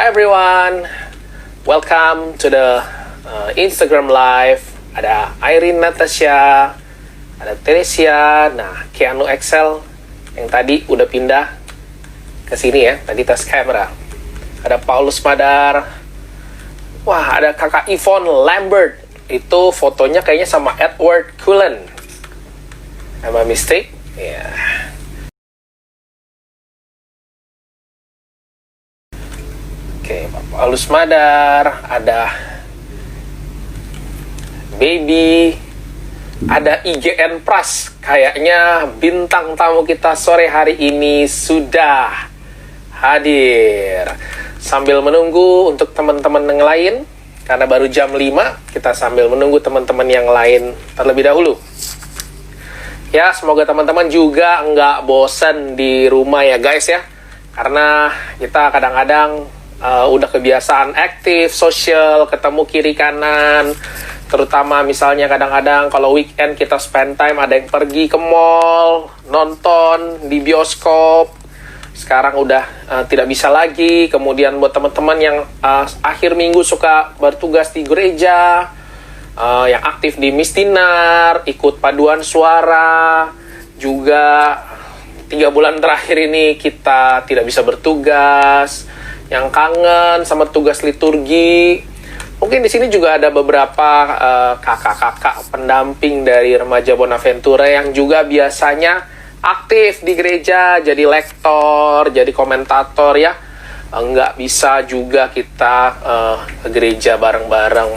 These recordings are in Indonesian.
Hi everyone, welcome to the Instagram Live. Ada Irene Natasha, ada Teresia, nah Keanu Excel yang tadi udah pindah ke sini ya, tadi tes kamera. Ada Paulus Madar, wah ada kakak Yvonne Lambert, itu fotonya kayaknya sama Edward Cullen. Am I mistake? Ya. Yeah. Oke, Paulus Madar, ada Baby, ada IGN Pras. Kayaknya bintang tamu kita sore hari ini sudah hadir. Sambil menunggu untuk teman-teman yang lain, karena baru jam 5, kita sambil menunggu teman-teman yang lain terlebih dahulu. Ya, semoga teman-teman juga nggak bosan di rumah ya guys ya. Karena kita kadang-kadang udah kebiasaan aktif, sosial, ketemu kiri kanan. Terutama misalnya kadang-kadang kalau weekend kita spend time, ada yang pergi ke mall, nonton di bioskop. Sekarang udah tidak bisa lagi. Kemudian buat teman-teman yang akhir minggu suka bertugas di gereja, yang aktif di Mistinar, ikut paduan suara, juga 3 bulan terakhir ini kita tidak bisa bertugas. Yang kangen sama tugas liturgi, mungkin di sini juga ada beberapa kakak-kakak pendamping dari Remaja Bonaventura yang juga biasanya aktif di gereja, jadi lektor, jadi komentator ya. Nggak bisa juga kita ke gereja bareng-bareng.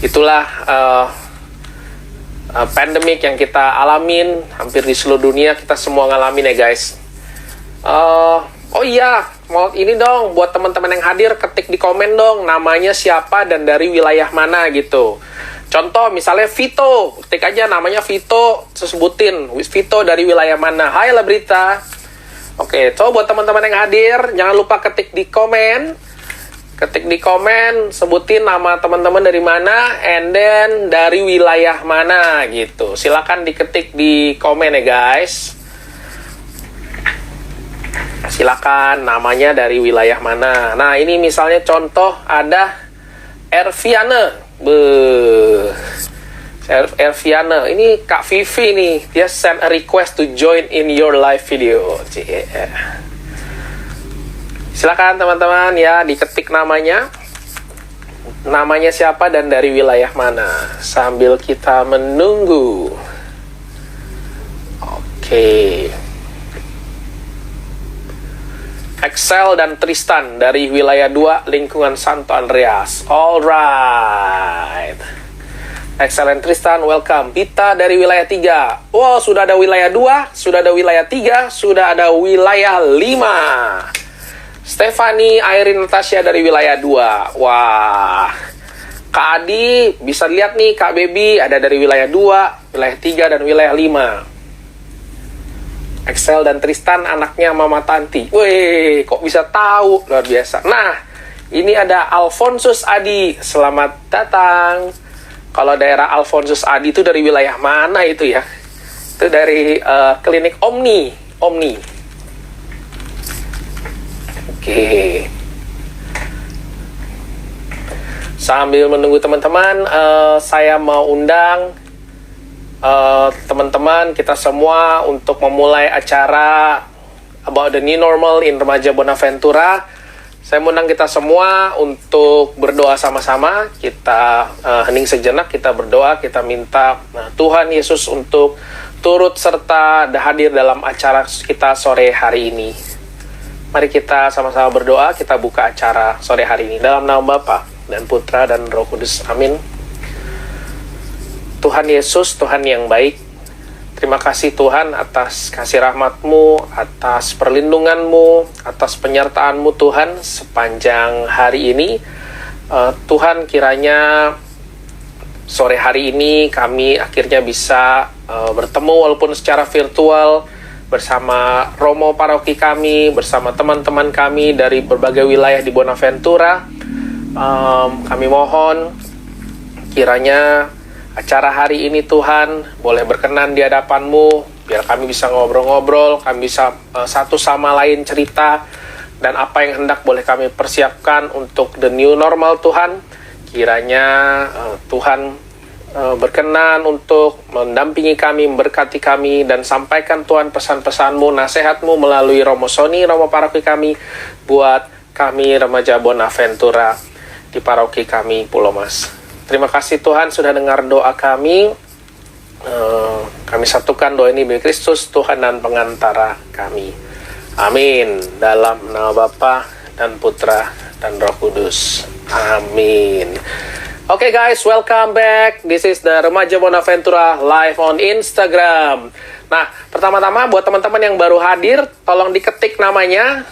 Itulah pandemik yang kita alamin, hampir di seluruh dunia kita semua ngalamin ya guys. Oh iya, mau ini dong buat teman-teman yang hadir, ketik di komen dong namanya siapa dan dari wilayah mana gitu. Contoh misalnya Vito, ketik aja namanya Vito, sebutin Vito dari wilayah mana. Hai Labrita. Oke, coba buat teman-teman yang hadir, jangan lupa ketik di komen. Ketik di komen, sebutin nama teman-teman dari mana, and then dari wilayah mana gitu. Silakan diketik di komen ya guys. Silakan namanya dari wilayah mana. Nah ini misalnya contoh ada Erviana. Erviana, ini Kak Vivi nih, dia send a request to join in your live video. Silakan teman-teman ya, diketik namanya siapa dan dari wilayah mana, sambil kita menunggu. Oke. Excel dan Tristan dari wilayah 2 lingkungan Santo Andreas. Alright. Excel dan Tristan, welcome. Pita dari wilayah 3. Wow, sudah ada wilayah 2, sudah ada wilayah 3, sudah ada wilayah 5. Stefani, Irene, Natasha dari wilayah 2. Wah. Kak Adi, bisa lihat nih Kak Baby ada dari wilayah 2, wilayah 3, dan wilayah 5. Excel dan Tristan anaknya Mama Tanti. Wih, kok bisa tahu? Luar biasa. Nah, ini ada Alfonsus Adi. Selamat datang. Kalau daerah Alfonsus Adi itu dari wilayah mana itu ya? Itu dari klinik Omni. Oke. Sambil menunggu teman-teman, saya mau undang teman-teman kita semua untuk memulai acara About the New Normal in Remaja Bonaventura. Saya mengundang kita semua untuk berdoa sama-sama. Kita hening sejenak, kita berdoa, kita minta Tuhan Yesus untuk turut serta hadir dalam acara kita sore hari ini. Mari kita sama-sama berdoa, kita buka acara sore hari ini dalam nama Bapa dan Putra dan Roh Kudus. Amin. Tuhan Yesus, Tuhan yang baik, terima kasih Tuhan atas kasih rahmat-Mu, atas perlindungan-Mu, atas penyertaan-Mu Tuhan sepanjang hari ini. Tuhan, kiranya sore hari ini kami akhirnya bisa bertemu walaupun secara virtual bersama Romo Paroki kami, bersama teman-teman kami dari berbagai wilayah di Bonaventura. Kami mohon kiranya acara hari ini Tuhan boleh berkenan di hadapan-Mu, biar kami bisa ngobrol-ngobrol, kami bisa satu sama lain cerita dan apa yang hendak boleh kami persiapkan untuk the new normal Tuhan. Kiranya Tuhan berkenan untuk mendampingi kami, memberkati kami, dan sampaikan Tuhan pesan-pesan-Mu, nasihat-Mu melalui Romo Sony, Romo paroki kami, buat kami remaja Bonaventura di paroki kami Pulau Mas. Terima kasih Tuhan sudah dengar doa kami. Kami satukan doa ini bagi Kristus, Tuhan dan pengantara kami. Amin. Dalam nama Bapa dan Putra dan Roh Kudus. Amin. Oke guys, welcome back. This is the Remaja Bonaventura live on Instagram. Nah, pertama-tama buat teman-teman yang baru hadir, tolong diketik namanya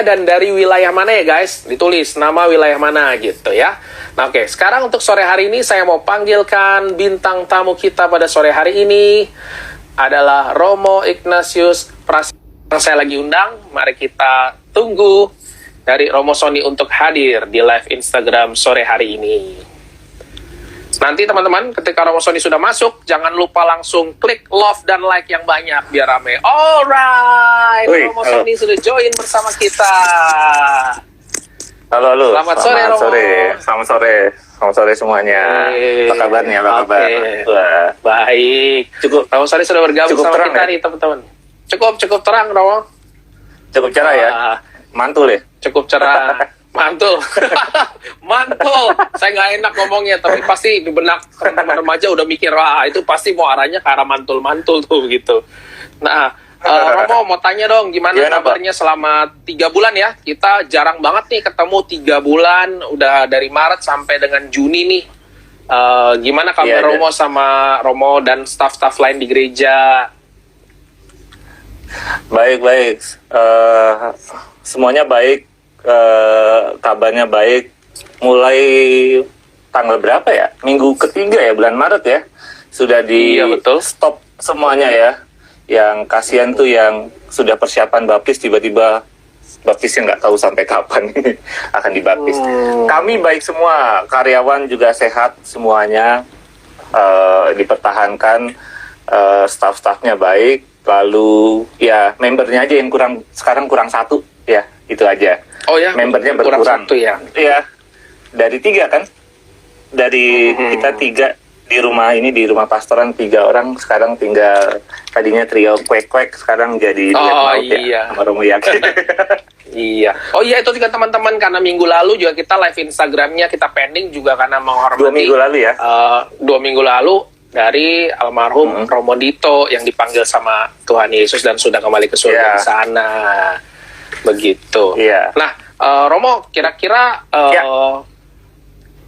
dan dari wilayah mana ya guys. Ditulis nama wilayah mana gitu ya. Nah oke, sekarang untuk sore hari ini saya mau panggilkan bintang tamu kita pada sore hari ini adalah Romo Ignatius Prasetyo. Saya lagi undang, mari kita tunggu dari Romo Sony untuk hadir di live Instagram sore hari ini. Nanti teman-teman, ketika Romo Sony sudah masuk, jangan lupa langsung klik love dan like yang banyak biar rame. Alright, Romo Sony sudah join bersama kita. Halo. Selamat sore, Romo. Selamat sore semuanya. Apa kabarnya? Apa kabar? Baik. Cukup. Romo Sony sudah bergabung sama terang, kita ya? nih teman-teman. Cukup terang, Romo. Cukup cerah ya? Mantul ya? Cukup cerah. Mantul. Saya nggak enak ngomongnya, tapi pasti di benak teman-teman remaja udah mikir, wah itu pasti mau arahnya ke arah mantul-mantul tuh gitu. Nah, Romo mau tanya dong, gimana kabarnya selama 3 bulan ya? Kita jarang banget nih ketemu 3 bulan, udah dari Maret sampai dengan Juni nih. Gimana kabar Romo sama Romo dan staff-staff lain di gereja? Baik. Semuanya baik. Kabarnya baik. Mulai tanggal berapa ya? Minggu ketiga ya, bulan Maret ya. Sudah stop semuanya ya. Yang kasihan tuh yang sudah persiapan baptis, tiba-tiba baptisnya nggak tahu sampai kapan akan dibaptis. Kami baik semua, karyawan juga sehat semuanya, dipertahankan, staff-staffnya baik. Lalu ya membernya aja yang sekarang kurang 1 ya, itu aja. Oh ya, membernya berkurang. 1 ya. Iya, dari 3 kan, dari kita 3 di rumah pastoran 3 orang, sekarang tinggal tadinya trio kuek sekarang jadi iya. Sama Romo Yakin. Iya. Oh iya, itu juga teman-teman, karena minggu lalu juga kita live Instagramnya kita pending juga karena menghormati 2 minggu lalu ya. 2 minggu lalu dari almarhum Romo Dito yang dipanggil sama Tuhan Yesus dan sudah kembali ke surga di sana. Begitu. Nah, Romo, kira-kira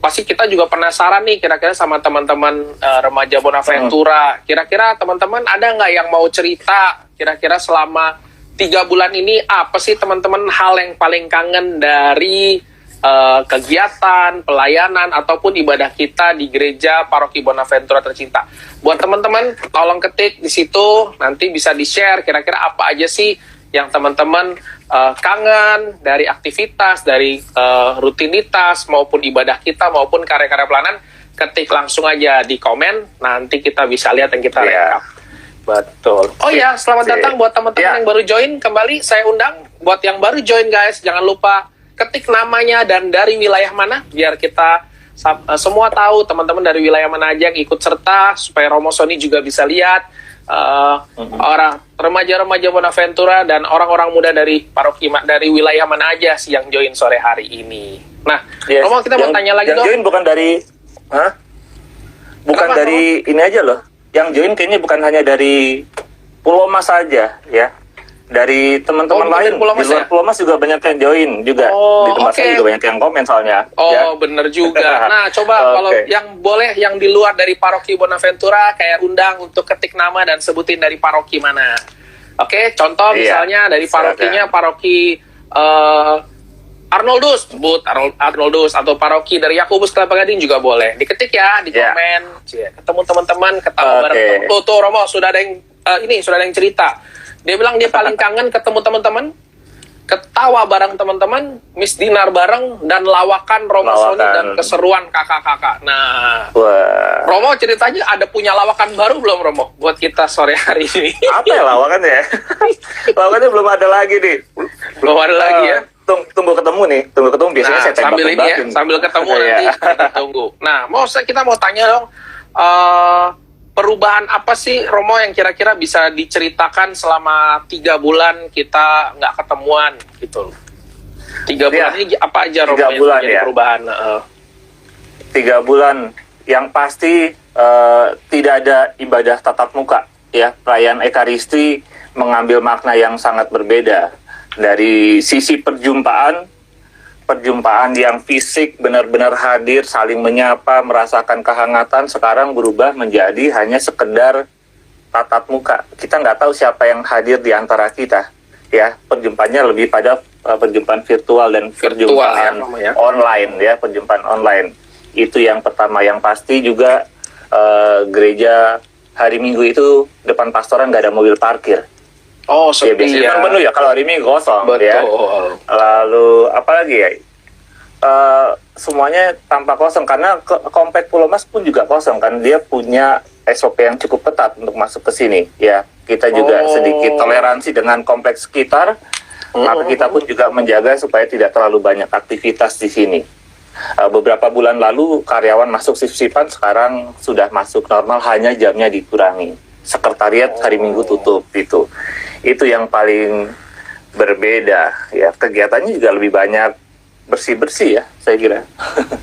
pasti kita juga penasaran nih kira-kira sama teman-teman remaja Bonaventura. Kira-kira teman-teman ada nggak yang mau cerita kira-kira selama 3 bulan ini apa sih teman-teman hal yang paling kangen dari kegiatan, pelayanan, ataupun ibadah kita di gereja Paroki Bonaventura tercinta. Buat teman-teman, tolong ketik di situ, nanti bisa di-share kira-kira apa aja sih yang teman-teman kangen dari aktivitas, dari rutinitas, maupun ibadah kita, maupun karya-karya pelayanan. Ketik langsung aja di komen, nanti kita bisa lihat yang kita rekap. Betul. Oh ya, selamat datang buat teman-teman yang baru join. Kembali saya undang buat yang baru join guys, jangan lupa ketik namanya dan dari wilayah mana, biar kita semua tahu teman-teman dari wilayah mana aja yang ikut serta, supaya Romo Sony juga bisa lihat orang remaja-remaja Bonaventura dan orang-orang muda dari paroki dari wilayah mana aja sih yang join sore hari ini. Nah, Romo, kita mau tanya lagi dong. Yang join bukan dari dari ini aja loh. Yang join kayaknya bukan hanya dari Pulau Mas saja ya. Dari teman-teman lain di luar Pulau Mas juga banyak yang join juga. Di tempat saya juga banyak yang komen soalnya. Bener juga. Nah, coba kalau yang boleh yang di luar dari Paroki Bonaventura kayak undang untuk ketik nama dan sebutin dari paroki mana. Oke, contoh misalnya dari parokinya Paroki Arnoldus, sebut Arnoldus, atau paroki dari Yakobus Kelapa Gading juga boleh. Diketik ya, di komen. Ketemu teman-teman, ketawa bareng. Tuh Romo, sudah ada yang sudah ada yang cerita. Dia bilang dia paling kangen ketemu teman-teman ketawa bareng teman-teman, Miss Dinar bareng, dan lawakan Romo Sony dan keseruan kakak-kakak. Nah, wah. Romo ceritanya ada punya lawakan baru belum, Romo, buat kita sore hari ini? Apa ya lawakannya? Lawakannya belum ada lagi nih. Belum ada lagi ya? Tunggu ketemu nih, biasanya saya sambil ini ya, sambil ketemu nanti kita tunggu. Nah, kita mau tanya dong, perubahan apa sih, Romo, yang kira-kira bisa diceritakan selama 3 bulan kita nggak ketemuan gitu? 3 bulan ini apa aja, Romo, 3 bulan yang ya? perubahan? 3 bulan, yang pasti tidak ada ibadah tatap muka, ya. Perayaan Ekaristi mengambil makna yang sangat berbeda. Dari sisi perjumpaan yang fisik, benar-benar hadir, saling menyapa, merasakan kehangatan, sekarang berubah menjadi hanya sekedar tatap muka. Kita nggak tahu siapa yang hadir di antara kita, ya. Perjumpaannya lebih pada perjumpaan virtual dan perjumpaan online, ya, perjumpaan online. Itu yang pertama. Yang pasti juga gereja hari Minggu itu depan pastoran nggak ada mobil parkir. Oh, sepi biasanya ya. kan penuh ya, kalau hari Minggu kosong. Betul. Ya. Lalu apa lagi ya? Semuanya tampak kosong karena komplek Pulau Mas pun juga kosong kan. Dia punya SOP yang cukup ketat untuk masuk ke sini. Ya, kita juga sedikit toleransi dengan kompleks sekitar. Maka kita pun juga menjaga supaya tidak terlalu banyak aktivitas di sini. Beberapa bulan lalu karyawan masuk shift-shiftan, sekarang sudah masuk normal, hanya jamnya dikurangi. Sekretariat hari Minggu tutup itu. Itu yang paling berbeda, ya. Kegiatannya juga lebih banyak bersih-bersih ya, saya kira.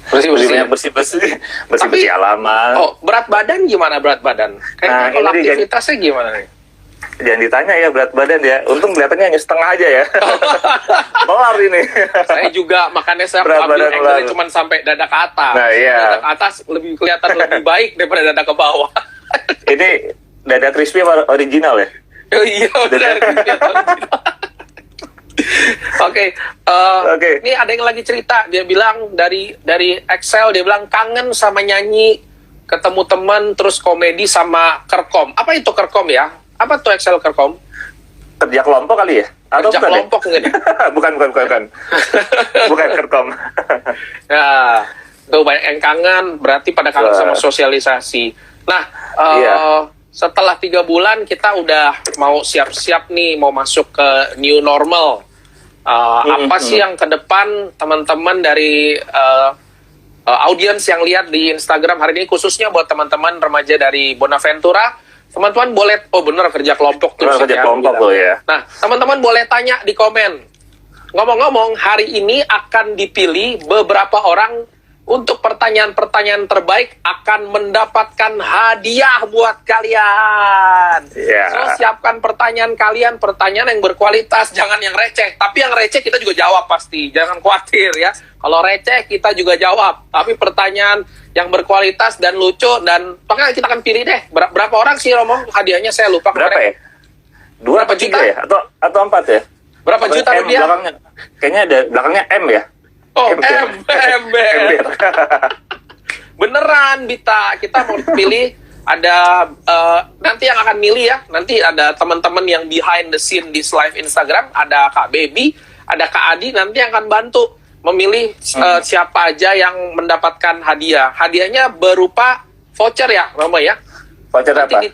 Bersih-bersih halaman. Oh, berat badan gimana, berat badan? Kayaknya kalau aktivitasnya gimana nih? Jangan ditanya ya berat badan ya. Untung kelihatannya hanya setengah aja ya. Kelar ini. Saya juga, makanya saya ambil angle cuma sampai dada ke atas. Nah, iya. Dada ke atas kelihatan lebih baik daripada dada ke bawah. Ini dada crispy original ya? Oh iya, benar. Oke. Ini ada yang lagi cerita, dia bilang dari Excel, dia bilang kangen sama nyanyi, ketemu teman, terus komedi sama kerkom. Apa itu kerkom ya? Apa tuh Excel kerkom? Kerja kelompok kali ya? Atau kerja kelompok ya? bukan. Bukan kerkom. Ya, tuh banyak yang kangen, berarti pada kangen sama sosialisasi. Nah, setelah 3 bulan kita udah mau siap-siap nih, mau masuk ke new normal. Apa sih yang ke depan teman-teman dari audiens yang lihat di Instagram hari ini, khususnya buat teman-teman remaja dari Bonaventura, teman-teman boleh, bener kerja kelompok tuh. Kerja kelompok loh ya. Nah, teman-teman boleh tanya di komen. Ngomong-ngomong, hari ini akan dipilih beberapa orang untuk pertanyaan-pertanyaan terbaik, akan mendapatkan hadiah buat kalian. So, siapkan pertanyaan kalian, pertanyaan yang berkualitas, jangan yang receh. Tapi yang receh kita juga jawab pasti, jangan khawatir ya. Kalau receh kita juga jawab, tapi pertanyaan yang berkualitas dan lucu, dan makanya kita akan pilih deh. Berapa orang sih, Romo? Hadiahnya saya lupa. Berapa ya? 2 atau 3 ya? Atau 4 ya? Berapa juta rupiah? Kayaknya ada belakangnya M ya? Oh, ember. Beneran, Bita. Kita mau pilih, ada nanti yang akan milih ya. Nanti ada teman-teman yang behind the scene di live Instagram, ada Kak Baby, ada Kak Adi, nanti yang akan bantu memilih siapa aja yang mendapatkan hadiah. Hadiahnya berupa voucher ya, Mama ya. Voucher apa?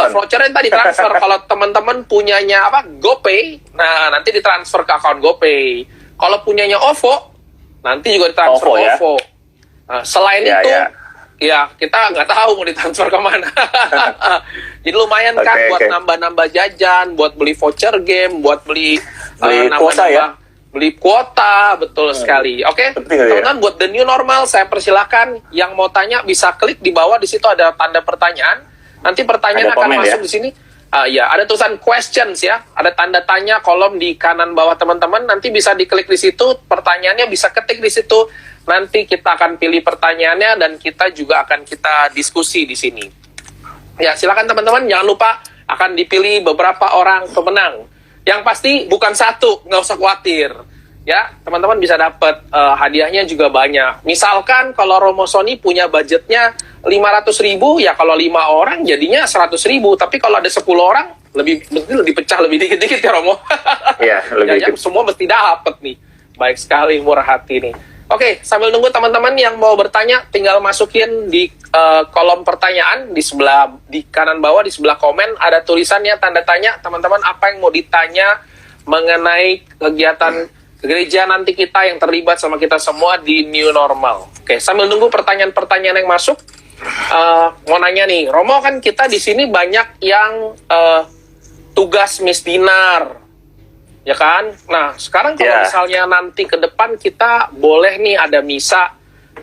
Vouchernya tadi transfer. Kalau teman-teman punyanya GoPay, nah nanti ditransfer ke akun GoPay. Kalau punyanya OVO, nanti juga ditransfer OVO. Ya? Nah, selain itu, kita nggak tahu mau ditransfer kemana. Jadi lumayan kan buat nambah-nambah jajan, buat beli voucher game, buat beli kuota ya? Beli kuota, betul sekali. Oke, teman-teman, buat the new normal, saya persilakan yang mau tanya bisa klik di bawah, di situ ada tanda pertanyaan. Nanti pertanyaan akan masuk di sini. Ada tulisan questions ya, ada tanda tanya kolom di kanan bawah teman-teman, nanti bisa diklik di situ, pertanyaannya bisa ketik di situ, nanti kita akan pilih pertanyaannya dan kita juga akan kita diskusi di sini. Ya, silakan teman-teman, jangan lupa akan dipilih beberapa orang pemenang. Yang pasti bukan satu, nggak usah khawatir. Ya, teman-teman bisa dapat hadiahnya juga banyak. Misalkan kalau Romo Sony punya budgetnya 500.000, ya kalau 5 orang jadinya 100.000. Tapi kalau ada 10 orang, mesti dipecah lebih dikit-dikit ya Romo. Iya, lebih Jangan semua mesti dapat nih. Baik sekali, murah hati nih. Oke, sambil nunggu teman-teman yang mau bertanya, tinggal masukin di kolom pertanyaan di kanan bawah di sebelah komen ada tulisannya tanda tanya. Teman-teman, apa yang mau ditanya mengenai kegiatan gereja nanti kita yang terlibat sama kita semua di new normal. Oke, sambil nunggu pertanyaan-pertanyaan yang masuk, mau nanya nih, Romo, kan kita di sini banyak yang tugas misdinar, ya kan? Nah, sekarang kalau misalnya nanti ke depan kita boleh nih ada misa,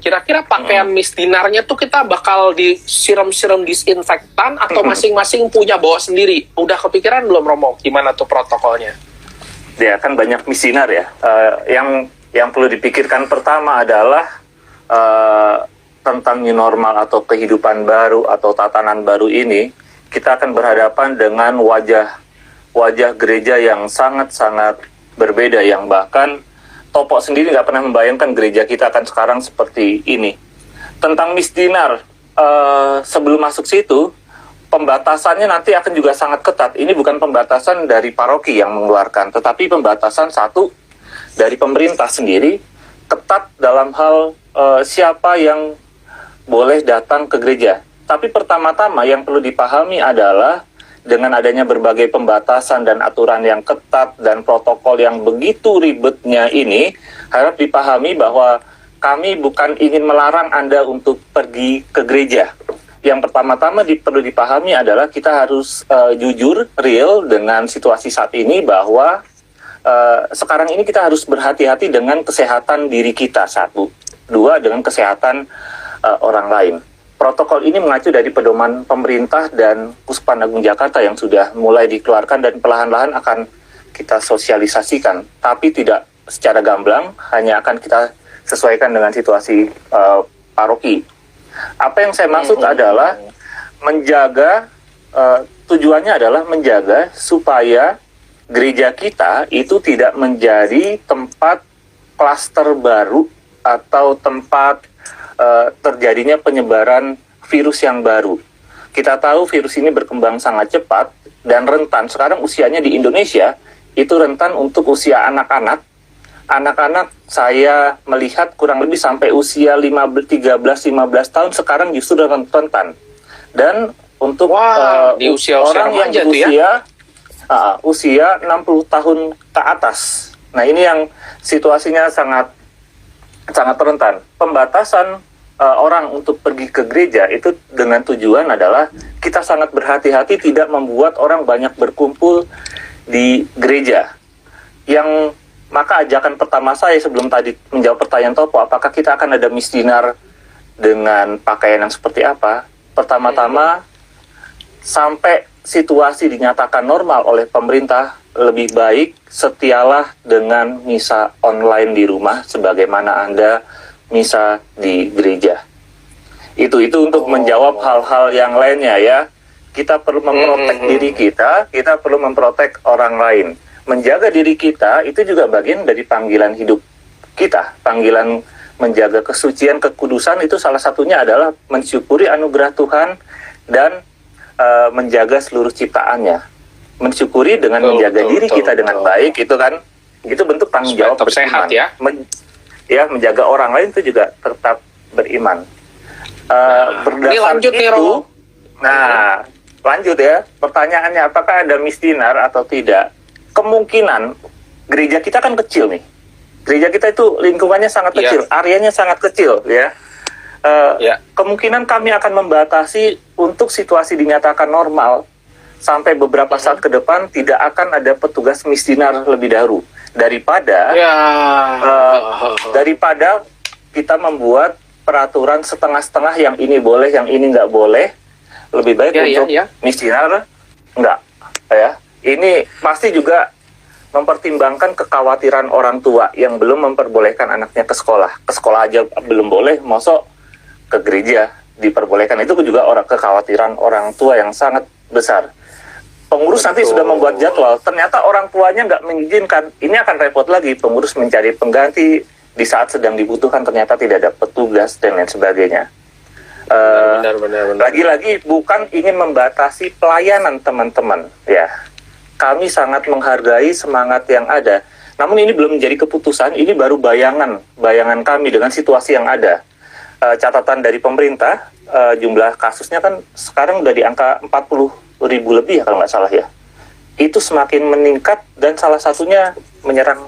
kira-kira pakaian misdinarnya tuh kita bakal disiram-siram disinfektan atau masing-masing punya bawa sendiri? Udah kepikiran belum Romo? Gimana tuh protokolnya? Ya, kan banyak misdinar ya. Yang perlu dipikirkan pertama adalah tentang new normal atau kehidupan baru atau tatanan baru ini, kita akan berhadapan dengan wajah gereja yang sangat-sangat berbeda, yang bahkan Topo sendiri nggak pernah membayangkan gereja kita akan sekarang seperti ini. Tentang misdinar, sebelum masuk situ, pembatasannya nanti akan juga sangat ketat. Ini bukan pembatasan dari paroki yang mengeluarkan, tetapi pembatasan satu dari pemerintah sendiri, ketat dalam hal siapa yang boleh datang ke gereja. Tapi pertama-tama yang perlu dipahami adalah dengan adanya berbagai pembatasan dan aturan yang ketat dan protokol yang begitu ribetnya ini, harap dipahami bahwa kami bukan ingin melarang Anda untuk pergi ke gereja. Yang pertama-tama perlu dipahami adalah kita harus jujur, real dengan situasi saat ini, bahwa sekarang ini kita harus berhati-hati dengan kesehatan diri kita, satu. Dua, dengan kesehatan orang lain. Protokol ini mengacu dari pedoman pemerintah dan Puspan Agung Jakarta yang sudah mulai dikeluarkan dan perlahan-lahan akan kita sosialisasikan. Tapi tidak secara gamblang, hanya akan kita sesuaikan dengan situasi paroki. Apa yang saya maksud adalah menjaga, tujuannya adalah menjaga supaya gereja kita itu tidak menjadi tempat klaster baru atau tempat terjadinya penyebaran virus yang baru. Kita tahu virus ini berkembang sangat cepat dan rentan. Sekarang usianya di Indonesia itu rentan untuk usia anak-anak. Anak-anak saya melihat kurang lebih sampai usia 13-15 tahun sekarang justru rentan. Dan untuk di usia-usia orang yang usia 60 tahun ke atas. Nah, ini yang situasinya sangat rentan. Pembatasan orang untuk pergi ke gereja itu dengan tujuan adalah kita sangat berhati-hati tidak membuat orang banyak berkumpul di gereja. Maka ajakan pertama saya sebelum tadi menjawab pertanyaan Topo, apakah kita akan ada misdinar dengan pakaian yang seperti apa? Pertama-tama, sampai situasi dinyatakan normal oleh pemerintah, lebih baik setialah dengan misa online di rumah sebagaimana Anda misa di gereja. Itu untuk menjawab hal-hal yang lainnya ya. Kita perlu memprotek diri kita perlu memprotek orang lain. Menjaga diri kita itu juga bagian dari panggilan hidup kita. Panggilan menjaga kesucian, kekudusan itu salah satunya adalah mensyukuri anugerah Tuhan dan menjaga seluruh ciptaannya. Mensyukuri dengan menjaga diri kita dengan baik, itu kan, itu bentuk tanggung jawab beriman. Sehat ya. Menjaga orang lain itu juga tetap beriman. Berdasarkan ini lanjut nih, Romo. Nah, lanjut ya. Pertanyaannya, apakah ada misdinar atau tidak? Kemungkinan gereja kita kan kecil nih. Gereja kita itu lingkungannya sangat kecil, areanya sangat kecil ya. Kemungkinan kami akan membatasi untuk situasi dinyatakan normal sampai beberapa saat ke depan tidak akan ada petugas misdinar lebih dahulu daripada kita membuat peraturan setengah-setengah, yang ini boleh, yang ini nggak boleh. Lebih baik untuk misdinar nggak ya. Ini pasti juga mempertimbangkan kekhawatiran orang tua yang belum memperbolehkan anaknya ke sekolah. Ke sekolah aja belum boleh, mosok ke gereja diperbolehkan. Itu juga kekhawatiran orang tua yang sangat besar. Pengurus nanti sudah membuat jadwal, ternyata orang tuanya nggak mengizinkan. Ini akan repot lagi, pengurus mencari pengganti di saat sedang dibutuhkan, ternyata tidak ada petugas dan lain sebagainya. Benar. Lagi-lagi bukan ingin membatasi pelayanan teman-teman, ya. Kami sangat menghargai semangat yang ada. Namun ini belum menjadi keputusan, ini baru bayangan kami dengan situasi yang ada. Catatan dari pemerintah, jumlah kasusnya kan sekarang udah di angka 40.000 lebih ya kalau nggak salah ya. Itu semakin meningkat dan salah satunya menyerang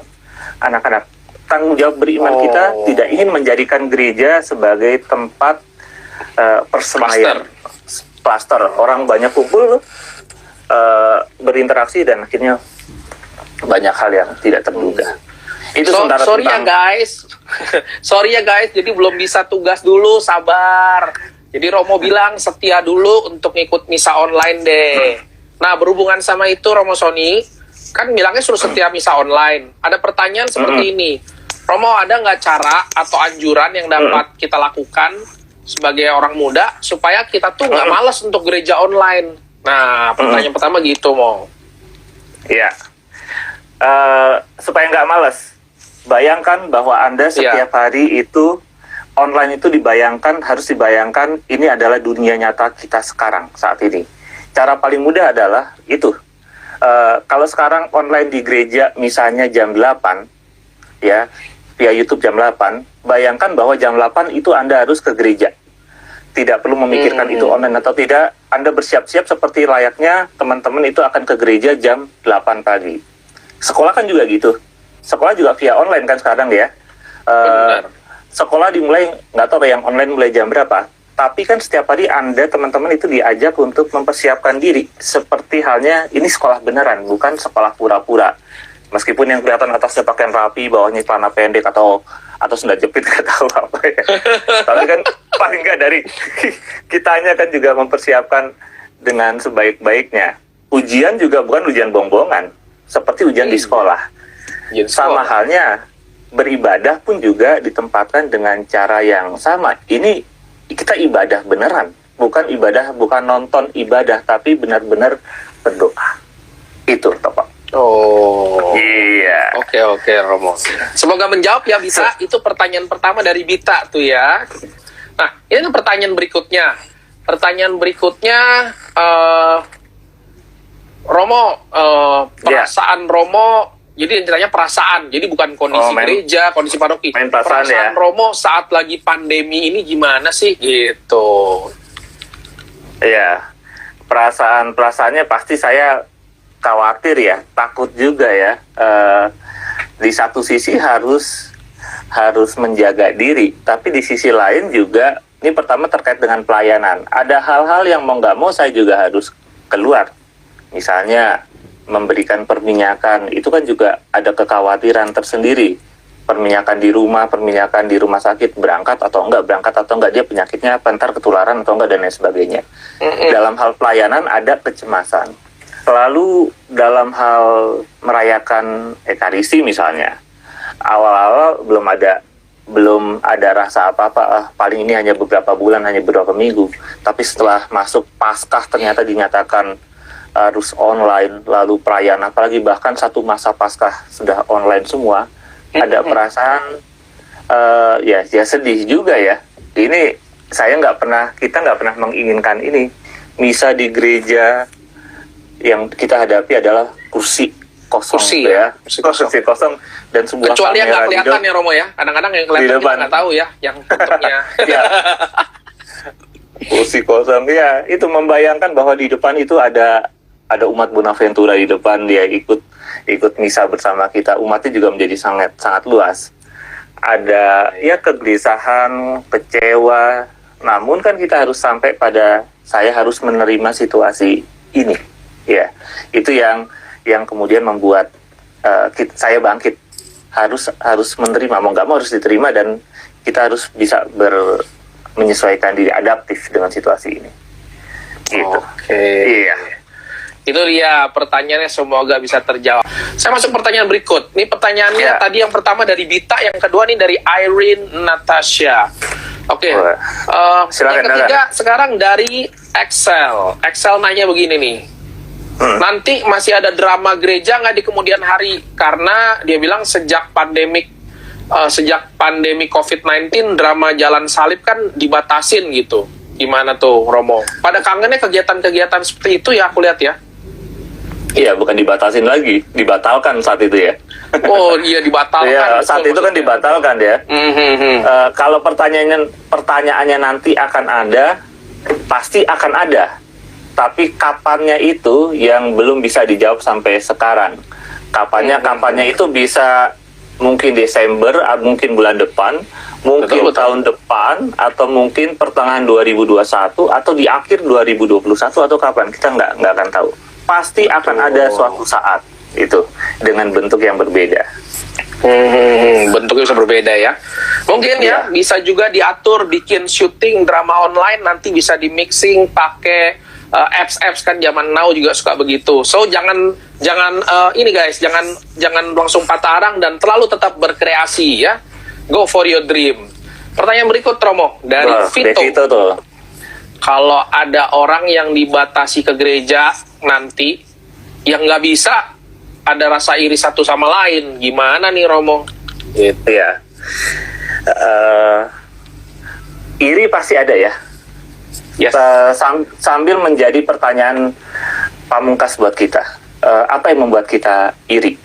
anak-anak. Tanggung jawab beriman kita tidak ingin menjadikan gereja sebagai tempat persemaian, cluster. Orang banyak kumpul, berinteraksi dan akhirnya banyak hal yang tidak terduga. Itu sementara sorry ya guys. Sorry ya guys, jadi belum bisa tugas dulu, sabar. Jadi Romo bilang setia dulu untuk ngikut misa online deh. Nah, berhubungan sama itu Romo Sony, kan bilangnya suruh setia misa online. Ada pertanyaan seperti ini. Romo, ada nggak cara atau anjuran yang dapat kita lakukan sebagai orang muda supaya kita tuh nggak malas untuk gereja online? Nah, pertanyaan pertama gitu, Mo. Iya. Supaya nggak malas, bayangkan bahwa Anda setiap hari itu online itu harus dibayangkan ini adalah dunia nyata kita sekarang saat ini. Cara paling mudah adalah itu. Kalau sekarang online di gereja misalnya jam 8, ya, via YouTube jam 8, bayangkan bahwa jam 8 itu Anda harus ke gereja. Tidak perlu memikirkan itu online atau tidak, Anda bersiap-siap seperti layaknya teman-teman itu akan ke gereja jam 8 pagi. Sekolah kan juga gitu. Sekolah juga via online kan sekarang ya. Sekolah dimulai, nggak tahu yang online mulai jam berapa. Tapi kan setiap hari Anda, teman-teman itu diajak untuk mempersiapkan diri. Seperti halnya, ini sekolah beneran, bukan sekolah pura-pura. Meskipun yang kelihatan atasnya pakaian rapi, bawahnya celana pendek atau sendal jepit, nggak tahu apa ya. Tapi kan paling nggak dari kitanya kan juga mempersiapkan dengan sebaik-baiknya. Ujian juga bukan ujian bongbongan, seperti ujian di sekolah. Sama halnya, beribadah pun juga ditempatkan dengan cara yang sama. Ini kita ibadah beneran, bukan nonton ibadah, tapi benar-benar berdoa. Itu, Pak. Oh. Iya. Oke, Romo. Semoga menjawab ya, Bita. Itu pertanyaan pertama dari Bita tuh ya. Nah, ini kan pertanyaan berikutnya. Romo, perasaan Romo, jadi ceritanya perasaan, jadi bukan kondisi gereja, kondisi paroki. Perasaan Romo saat lagi pandemi ini gimana sih gitu? Iya, perasaannya pasti saya khawatir ya, takut juga ya. Di satu sisi harus menjaga diri, tapi di sisi lain juga, ini pertama terkait dengan pelayanan. Ada hal-hal yang mau nggak mau saya juga harus keluar. Misalnya memberikan perminyakan, itu kan juga ada kekhawatiran tersendiri. Perminyakan di rumah sakit, berangkat atau enggak, dia penyakitnya apa, ntar ketularan atau enggak, dan lain sebagainya. Dalam hal pelayanan ada kecemasan. Lalu dalam hal merayakan Ekaristi misalnya, awal-awal belum ada rasa apa-apa, paling ini hanya beberapa bulan, hanya beberapa minggu. Tapi setelah masuk Paskah ternyata dinyatakan harus online, lalu perayaan, apalagi bahkan satu masa Paskah sudah online semua, ada perasaan ya sedih juga ya. Ini kita nggak pernah menginginkan ini. Misa di gereja yang kita hadapi adalah kursi kosong, kursi kosong dan sebuah kecuali yang nggak kelihatan hidup, ya Romo ya. Kadang-kadang yang kelihatan kita nggak tahu ya, yang tutupnya. Kursi kosong ya, itu membayangkan bahwa di depan itu ada umat Bonaventura di depan, dia ikut misa bersama kita. Umatnya juga menjadi sangat luas. Ada ya kegelisahan, kecewa. Namun kan kita harus sampai pada saya harus menerima situasi ini. Ya, itu yang kemudian membuat saya bangkit. Harus menerima, mau nggak mau harus diterima, dan kita harus bisa menyesuaikan diri, adaptif dengan situasi ini. Gitu. Iya. Itu dia pertanyaannya, semoga bisa terjawab. Saya masuk pertanyaan berikut. Ini pertanyaannya tadi yang pertama dari Bita, yang kedua nih dari Irene Natasha. Oke. Yang ketiga sekarang dari Excel. Excel nanya begini nih. Nanti masih ada drama gereja nggak di kemudian hari? Karena dia bilang sejak pandemi COVID-19 drama jalan salib kan dibatasin gitu. Gimana tuh Romo? Pada kangennya kegiatan-kegiatan seperti itu ya, aku lihat ya. Iya, bukan dibatasin lagi, dibatalkan saat itu ya. Oh iya, dibatalkan. Iya, betul saat itu kan maksudnya. dibatalkan ya. Mhm. Kalau pertanyaannya nanti akan ada, pasti akan ada. Tapi kapannya itu yang belum bisa dijawab sampai sekarang. Kapannya itu bisa mungkin Desember, mungkin bulan depan, mungkin Betul. tahun depan, atau mungkin pertengahan 2021, atau di akhir 2021, atau kapan, kita nggak akan tahu. Pasti akan ada suatu saat itu dengan bentuk yang berbeda. Bentuknya bisa berbeda ya. Mungkin ya bisa juga diatur bikin syuting drama online, nanti bisa di mixing pakai apps kan zaman now juga suka begitu. So jangan ini guys, jangan langsung patah arang dan terlalu tetap berkreasi ya. Go for your dream. Pertanyaan berikut Romo dari Vito. Tuh. Kalau ada orang yang dibatasi ke gereja nanti yang nggak bisa, ada rasa iri satu sama lain, gimana nih Romo? Gitu ya. Iri pasti ada ya. Yes. Sambil menjadi pertanyaan pamungkas buat kita. Apa yang membuat kita iri?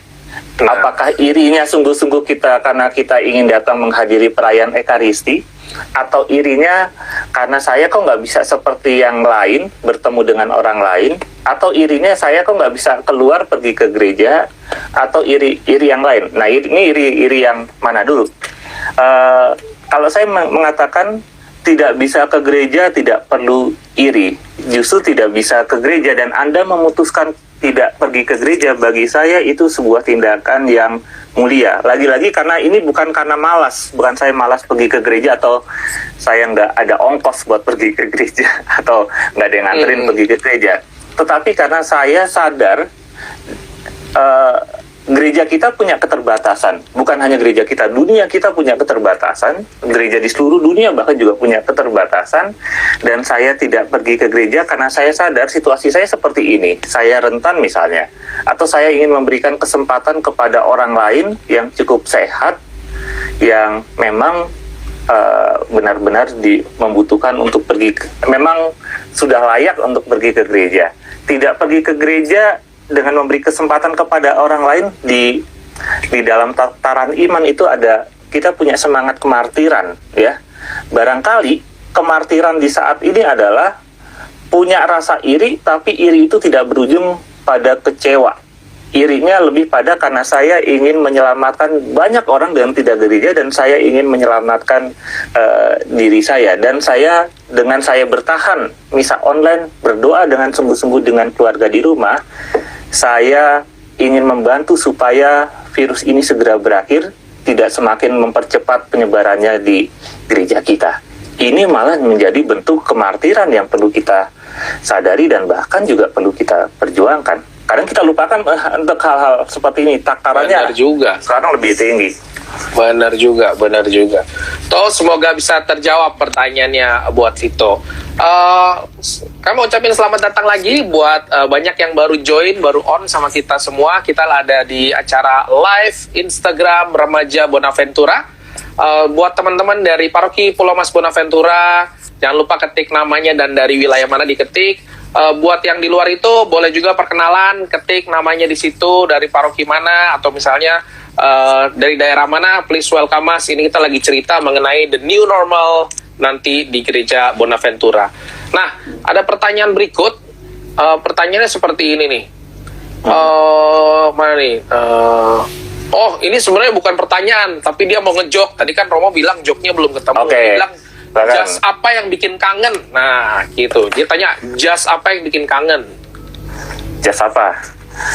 Nah. Apakah irinya sungguh-sungguh kita karena kita ingin datang menghadiri perayaan Ekaristi? Atau irinya karena saya kok nggak bisa seperti yang lain, bertemu dengan orang lain? Atau irinya saya kok nggak bisa keluar pergi ke gereja? Atau iri yang lain? Nah, ini iri yang mana dulu? Kalau saya mengatakan tidak bisa ke gereja, tidak perlu iri. Justru tidak bisa ke gereja dan Anda memutuskan tidak pergi ke gereja, bagi saya itu sebuah tindakan yang mulia. Lagi-lagi karena ini bukan karena malas, bukan saya malas pergi ke gereja atau saya nggak ada ongkos buat pergi ke gereja atau nggak ada yang nganterin pergi ke gereja. Tetapi karena saya sadar gereja kita punya keterbatasan. Bukan hanya gereja kita, dunia kita punya keterbatasan. Gereja di seluruh dunia bahkan juga punya keterbatasan. Dan saya tidak pergi ke gereja karena saya sadar situasi saya seperti ini. Saya rentan misalnya. Atau saya ingin memberikan kesempatan kepada orang lain yang cukup sehat, yang memang benar-benar membutuhkan untuk pergi, memang sudah layak untuk pergi ke gereja. Tidak pergi ke gereja dengan memberi kesempatan kepada orang lain di dalam tataran iman itu ada, kita punya semangat kemartiran ya. Barangkali kemartiran di saat ini adalah punya rasa iri, tapi iri itu tidak berujung pada kecewa. Irinya lebih pada karena saya ingin menyelamatkan banyak orang yang tidak gereja dan saya ingin menyelamatkan diri saya. Dan dengan saya bertahan misa online, berdoa dengan sungguh-sungguh dengan keluarga di rumah, saya ingin membantu supaya virus ini segera berakhir, tidak semakin mempercepat penyebarannya di gereja kita. Ini malah menjadi bentuk kemartiran yang perlu kita sadari dan bahkan juga perlu kita perjuangkan. Kadang kita lupakan untuk hal-hal seperti ini, takarannya Benar juga. sekarang lebih tinggi. Benar juga. Toh semoga bisa terjawab pertanyaannya buat Vito. Kami ucapin selamat datang lagi buat banyak yang baru join, baru on sama kita semua. Kita ada di acara live Instagram Remaja Bonaventura. Buat teman-teman dari Paroki Pulau Mas Bonaventura, jangan lupa ketik namanya dan dari wilayah mana diketik. Buat yang di luar itu boleh juga perkenalan, ketik namanya di situ, dari paroki mana atau misalnya dari daerah mana, please welcome us. Ini kita lagi cerita mengenai the new normal nanti di gereja Bonaventura. Nah, ada pertanyaan berikut. Pertanyaannya seperti ini nih. Mana nih? Oh, ini sebenarnya bukan pertanyaan, tapi dia mau ngejok. Tadi kan Romo bilang joknya belum ketemu. Oke. Dia bilang, just apa yang bikin kangen? Nah, gitu. Dia tanya, just apa yang bikin kangen? Just apa?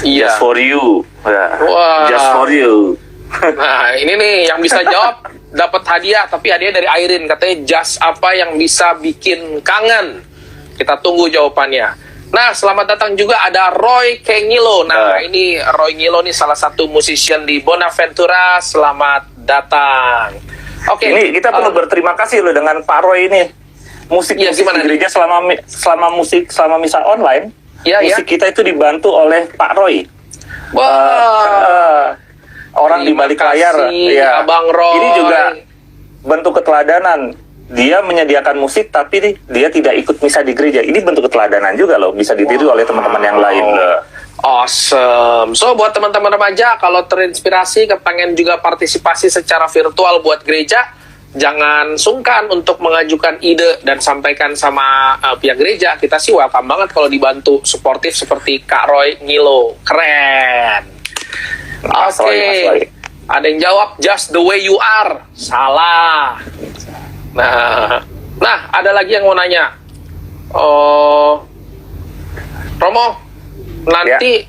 Iya. Just for you. Wah. Just for you. Nah, ini nih yang bisa jawab dapat hadiah, tapi hadiah dari Airin. Katanya just apa yang bisa bikin kangen? Kita tunggu jawabannya. Nah, selamat datang juga ada Roy Kengilo. Nah, ini Roy Ngilo nih salah satu musician di Bonaventura. Selamat datang. Oke. Ini kita perlu berterima kasih loh dengan Pak Roy ini. Musik di gereja selama misa online. Musik kita itu dibantu oleh Pak Roy. Wah. Orang di balik layar. Ya. Abang Roy. Ini juga bentuk keteladanan dia menyediakan musik tapi dia tidak ikut misa di gereja. Ini bentuk keteladanan juga loh, bisa ditiru oleh teman-teman yang lain loh. Awesome. So buat teman-teman remaja, kalau terinspirasi, kepengen juga partisipasi secara virtual buat gereja, jangan sungkan untuk mengajukan ide dan sampaikan sama pihak gereja. Kita sih welcome banget kalau dibantu suportif seperti Kak Roy Ngilo. Keren. Oke. Ada yang jawab just the way you are. Salah. Nah, ada lagi yang mau nanya. Romo, nanti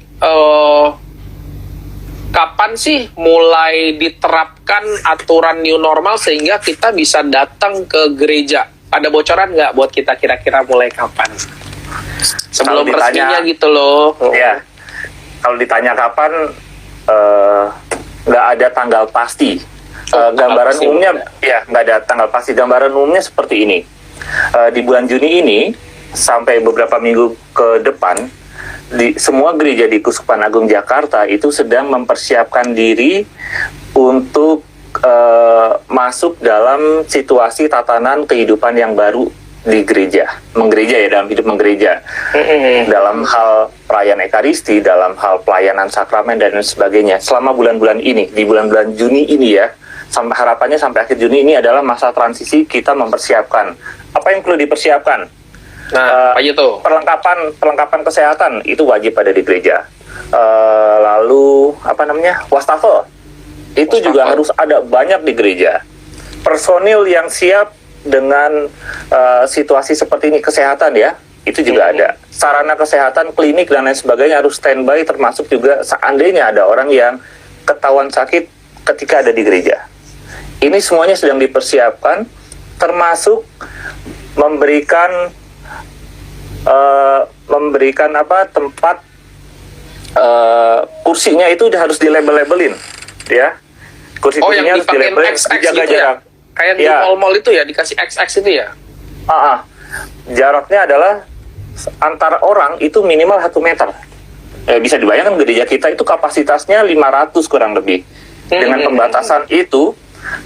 kapan sih mulai diterapkan aturan new normal sehingga kita bisa datang ke gereja? Ada bocoran nggak buat kita kira-kira mulai kapan? Sebelum resminya gitu loh. Ya, kalau ditanya kapan, nggak ada tanggal pasti. Gambaran umumnya, ya nggak ada tanggal pasti. Gambaran umumnya seperti ini. Di bulan Juni ini sampai beberapa minggu ke depan, di semua gereja di Keuskupan Agung Jakarta itu sedang mempersiapkan diri untuk masuk dalam situasi tatanan kehidupan yang baru di gereja, menggereja ya, dalam hidup menggereja, dalam hal pelayanan ekaristi, dalam hal pelayanan sakramen dan sebagainya. Selama bulan-bulan ini, di bulan-bulan Juni ini ya, sampai harapannya sampai akhir Juni ini adalah masa transisi, kita mempersiapkan apa yang perlu dipersiapkan. Nah, apa itu? Perlengkapan kesehatan itu wajib ada di gereja. Lalu wastafel itu juga harus ada banyak di gereja. Personil yang siap dengan situasi seperti ini, kesehatan ya, itu juga ada. Sarana kesehatan, klinik dan lain sebagainya harus standby, termasuk juga seandainya ada orang yang ketahuan sakit ketika ada di gereja. Ini semuanya sedang dipersiapkan, termasuk memberikan tempat kursinya itu harus dilabel-labelin, ya. Kursi-kursinya harus dilabelin, dijaga jarak. Kayak di mall-mall itu ya, dikasih XX itu ya? Jaraknya adalah antara orang itu minimal 1 meter. Bisa dibayangkan gereja kita itu kapasitasnya 500 kurang lebih. Dengan pembatasan itu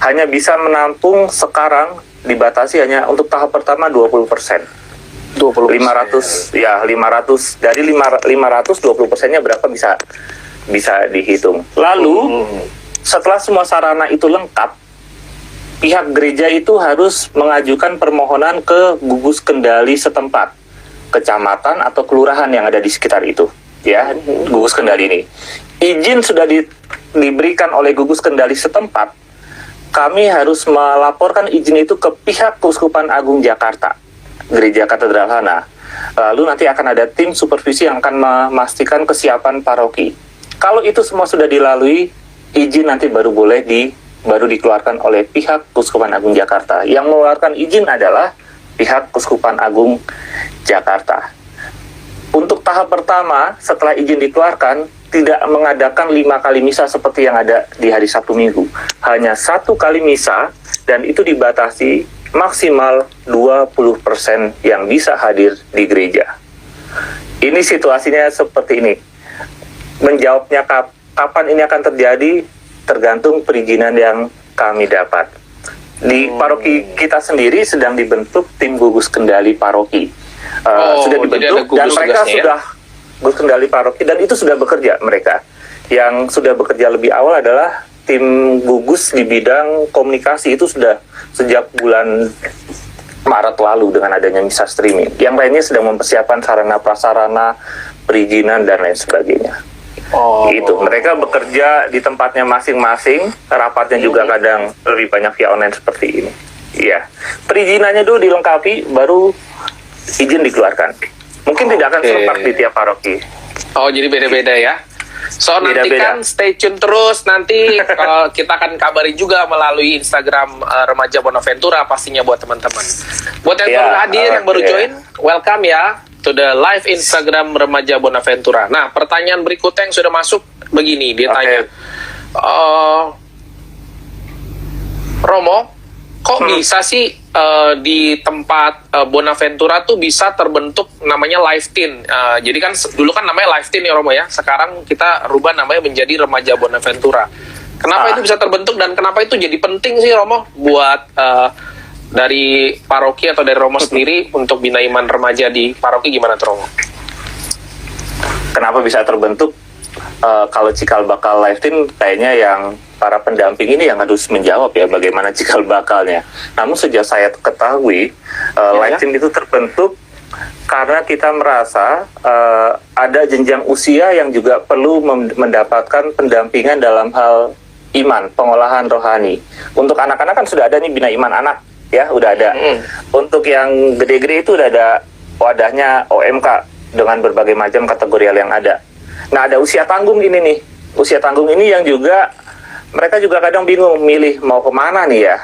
hanya bisa menampung sekarang dibatasi hanya untuk tahap pertama 20%. 500 dari 500 20%-nya berapa bisa dihitung. Lalu setelah semua sarana itu lengkap, pihak gereja itu harus mengajukan permohonan ke gugus kendali setempat, kecamatan atau kelurahan yang ada di sekitar itu, ya, gugus kendali ini. Izin sudah diberikan oleh gugus kendali setempat, kami harus melaporkan izin itu ke pihak Keuskupan Agung Jakarta, Gereja Katedral Hana. Lalu nanti akan ada tim supervisi yang akan memastikan kesiapan paroki. Kalau itu semua sudah dilalui, izin nanti baru dikeluarkan oleh pihak Keuskupan Agung Jakarta. Yang mengeluarkan izin adalah pihak Keuskupan Agung Jakarta. Untuk tahap pertama, setelah izin dikeluarkan, tidak mengadakan 5 kali misa seperti yang ada di hari Sabtu Minggu. Hanya 1 kali misa, dan itu dibatasi maksimal 20% yang bisa hadir di gereja. Ini situasinya seperti ini. Menjawabnya kapan ini akan terjadi, tergantung perizinan yang kami dapat. Di paroki kita sendiri sedang dibentuk tim gugus kendali paroki. Sudah dibentuk dan mereka sudah gugus kendali paroki dan itu sudah bekerja mereka. Yang sudah bekerja lebih awal adalah tim gugus di bidang komunikasi, itu sudah sejak bulan Maret lalu dengan adanya misa streaming. Yang lainnya sedang mempersiapkan sarana prasarana, perizinan dan lain sebagainya. Gitu. Mereka bekerja di tempatnya masing-masing, rapatnya juga kadang lebih banyak via online seperti ini. Iya, perizinannya dulu dilengkapi, baru izin dikeluarkan. Mungkin tidak akan serentak di tiap paroki. Jadi beda-beda ya. So nantikan, stay tune terus. Nanti kita akan kabari juga melalui Instagram Remaja Bonaventura pastinya buat teman-teman. Buat yang baru hadir, yang baru join, welcome ya to the live Instagram Remaja Bonaventura. Nah, pertanyaan berikutnya yang sudah masuk begini, dia tanya, Romo, kok bisa sih di tempat Bonaventura tuh bisa terbentuk namanya Live Teen? Jadi kan dulu kan namanya Live Teen ya Romo ya, sekarang kita rubah namanya menjadi Remaja Bonaventura. Kenapa itu bisa terbentuk dan kenapa itu jadi penting sih Romo buat dari paroki atau dari Romo sendiri untuk Bina Iman Remaja di paroki gimana tuh Romo? Kenapa bisa terbentuk? Kalau cikal bakal Life Teen kayaknya yang para pendamping ini yang harus menjawab ya bagaimana cikal bakalnya. Namun sejak saya ketahui Life Teen itu terbentuk karena kita merasa ada jenjang usia yang juga perlu mendapatkan pendampingan dalam hal iman, pengolahan rohani. Untuk anak-anak kan sudah ada nih Bina Iman Anak, ya udah ada. Untuk yang gede-gede itu udah ada wadahnya OMK dengan berbagai macam kategorial yang ada. Nah, ada usia tanggung ini nih. Usia tanggung ini yang juga mereka juga kadang bingung milih mau kemana nih ya.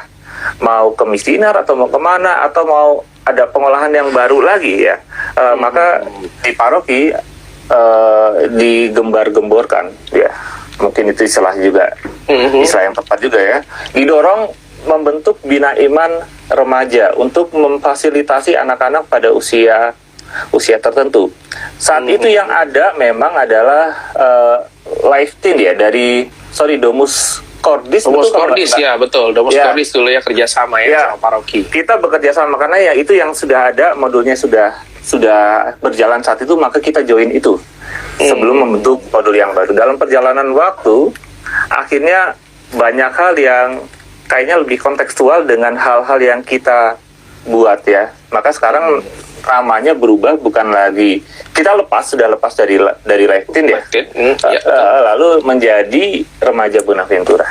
Mau ke misdinar atau mau kemana atau mau ada pengolahan yang baru lagi ya. Maka di paroki digembar-gemborkan ya. Mungkin itu istilah juga. Istilah yang tepat juga ya. Didorong membentuk Bina Iman Remaja untuk memfasilitasi anak-anak pada usia tertentu. Saat itu yang ada memang adalah Life Teen ya dari Domus Cordis. Domus Cordis ya betul. Domus ya. Cordis dulu ya kerjasama ya sama paroki. Kita bekerja sama karena ya itu yang sudah ada modulnya sudah berjalan saat itu, maka kita join itu sebelum membentuk modul yang baru. Dalam perjalanan waktu akhirnya banyak hal yang kayaknya lebih kontekstual dengan hal-hal yang kita buat ya. Maka sekarang namanya berubah, bukan lagi kita sudah lepas dari Life Teen ya. Lalu menjadi Remaja Bonaventura.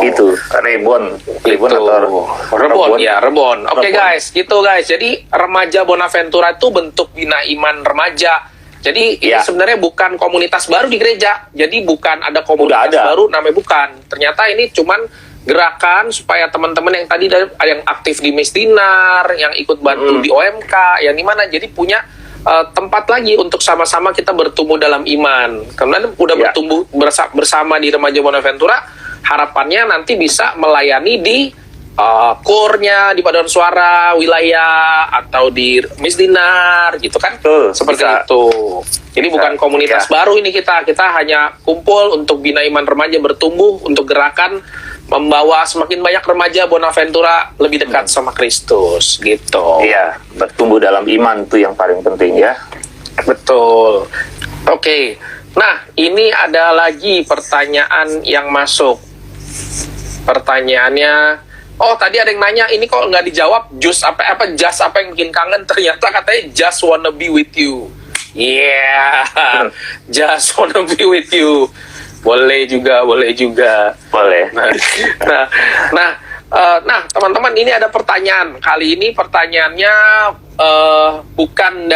Itu Rebon atau Rebon. Oke guys, gitu guys. Jadi Remaja Bonaventura itu bentuk Bina Iman Remaja. Jadi ini sebenarnya bukan komunitas baru di gereja. Jadi bukan ada komunitas baru namanya bukan. Ternyata ini cuman gerakan supaya teman-teman yang tadi yang aktif di Mesdinar, yang ikut bantu di OMK, yang di mana jadi punya tempat lagi untuk sama-sama kita bertumbuh dalam iman. Kemudian udah bertumbuh bersama di Remaja Bonaventura, harapannya nanti bisa melayani di kurnya di paduan suara wilayah atau di Mesdinar gitu kan. Seperti itu. Jadi bukan komunitas baru ini kita hanya kumpul untuk Bina Iman Remaja bertumbuh untuk gerakan membawa semakin banyak remaja Bonaventura lebih dekat sama Kristus gitu. Iya, bertumbuh dalam iman itu yang paling penting ya. Betul. Oke. Nah, ini ada lagi pertanyaan yang masuk. Pertanyaannya, tadi ada yang nanya, ini kok nggak dijawab, just apa yang bikin kangen, ternyata katanya just wanna be with you. Just wanna be with you. Boleh juga. Boleh. Nah, teman-teman, ini ada pertanyaan. Kali ini pertanyaannya bukan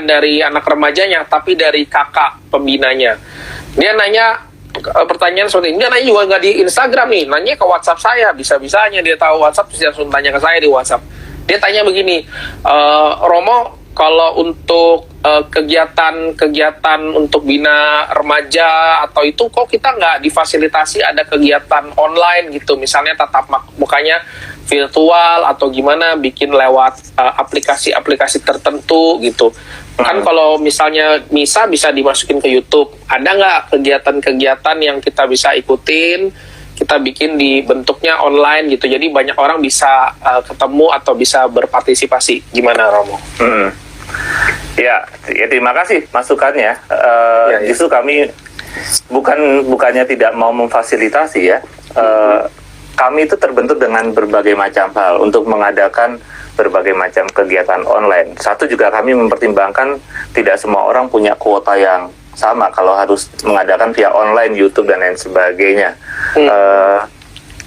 dari anak remajanya, tapi dari kakak pembinanya. Dia nanya pertanyaan seperti ini. Dia nanya juga nggak di Instagram nih, nanya ke WhatsApp saya. Bisa-bisanya dia tahu WhatsApp, terus langsung tanya ke saya di WhatsApp. Dia tanya begini, Romo, kalau untuk kegiatan untuk bina remaja atau itu kok kita nggak difasilitasi ada kegiatan online gitu, misalnya tatap mukanya virtual atau gimana, bikin lewat aplikasi-aplikasi tertentu gitu. Kan kalau misalnya misa bisa dimasukin ke YouTube, ada nggak kegiatan-kegiatan yang kita bisa ikutin, kita bikin di bentuknya online gitu, jadi banyak orang bisa ketemu atau bisa berpartisipasi. Gimana Romo? Ya, terima kasih masukannya. Justru kami bukannya tidak mau memfasilitasi ya. Kami itu terbentuk dengan berbagai macam hal untuk mengadakan berbagai macam kegiatan online. Satu juga kami mempertimbangkan tidak semua orang punya kuota yang sama kalau harus mengadakan via online, YouTube dan lain sebagainya.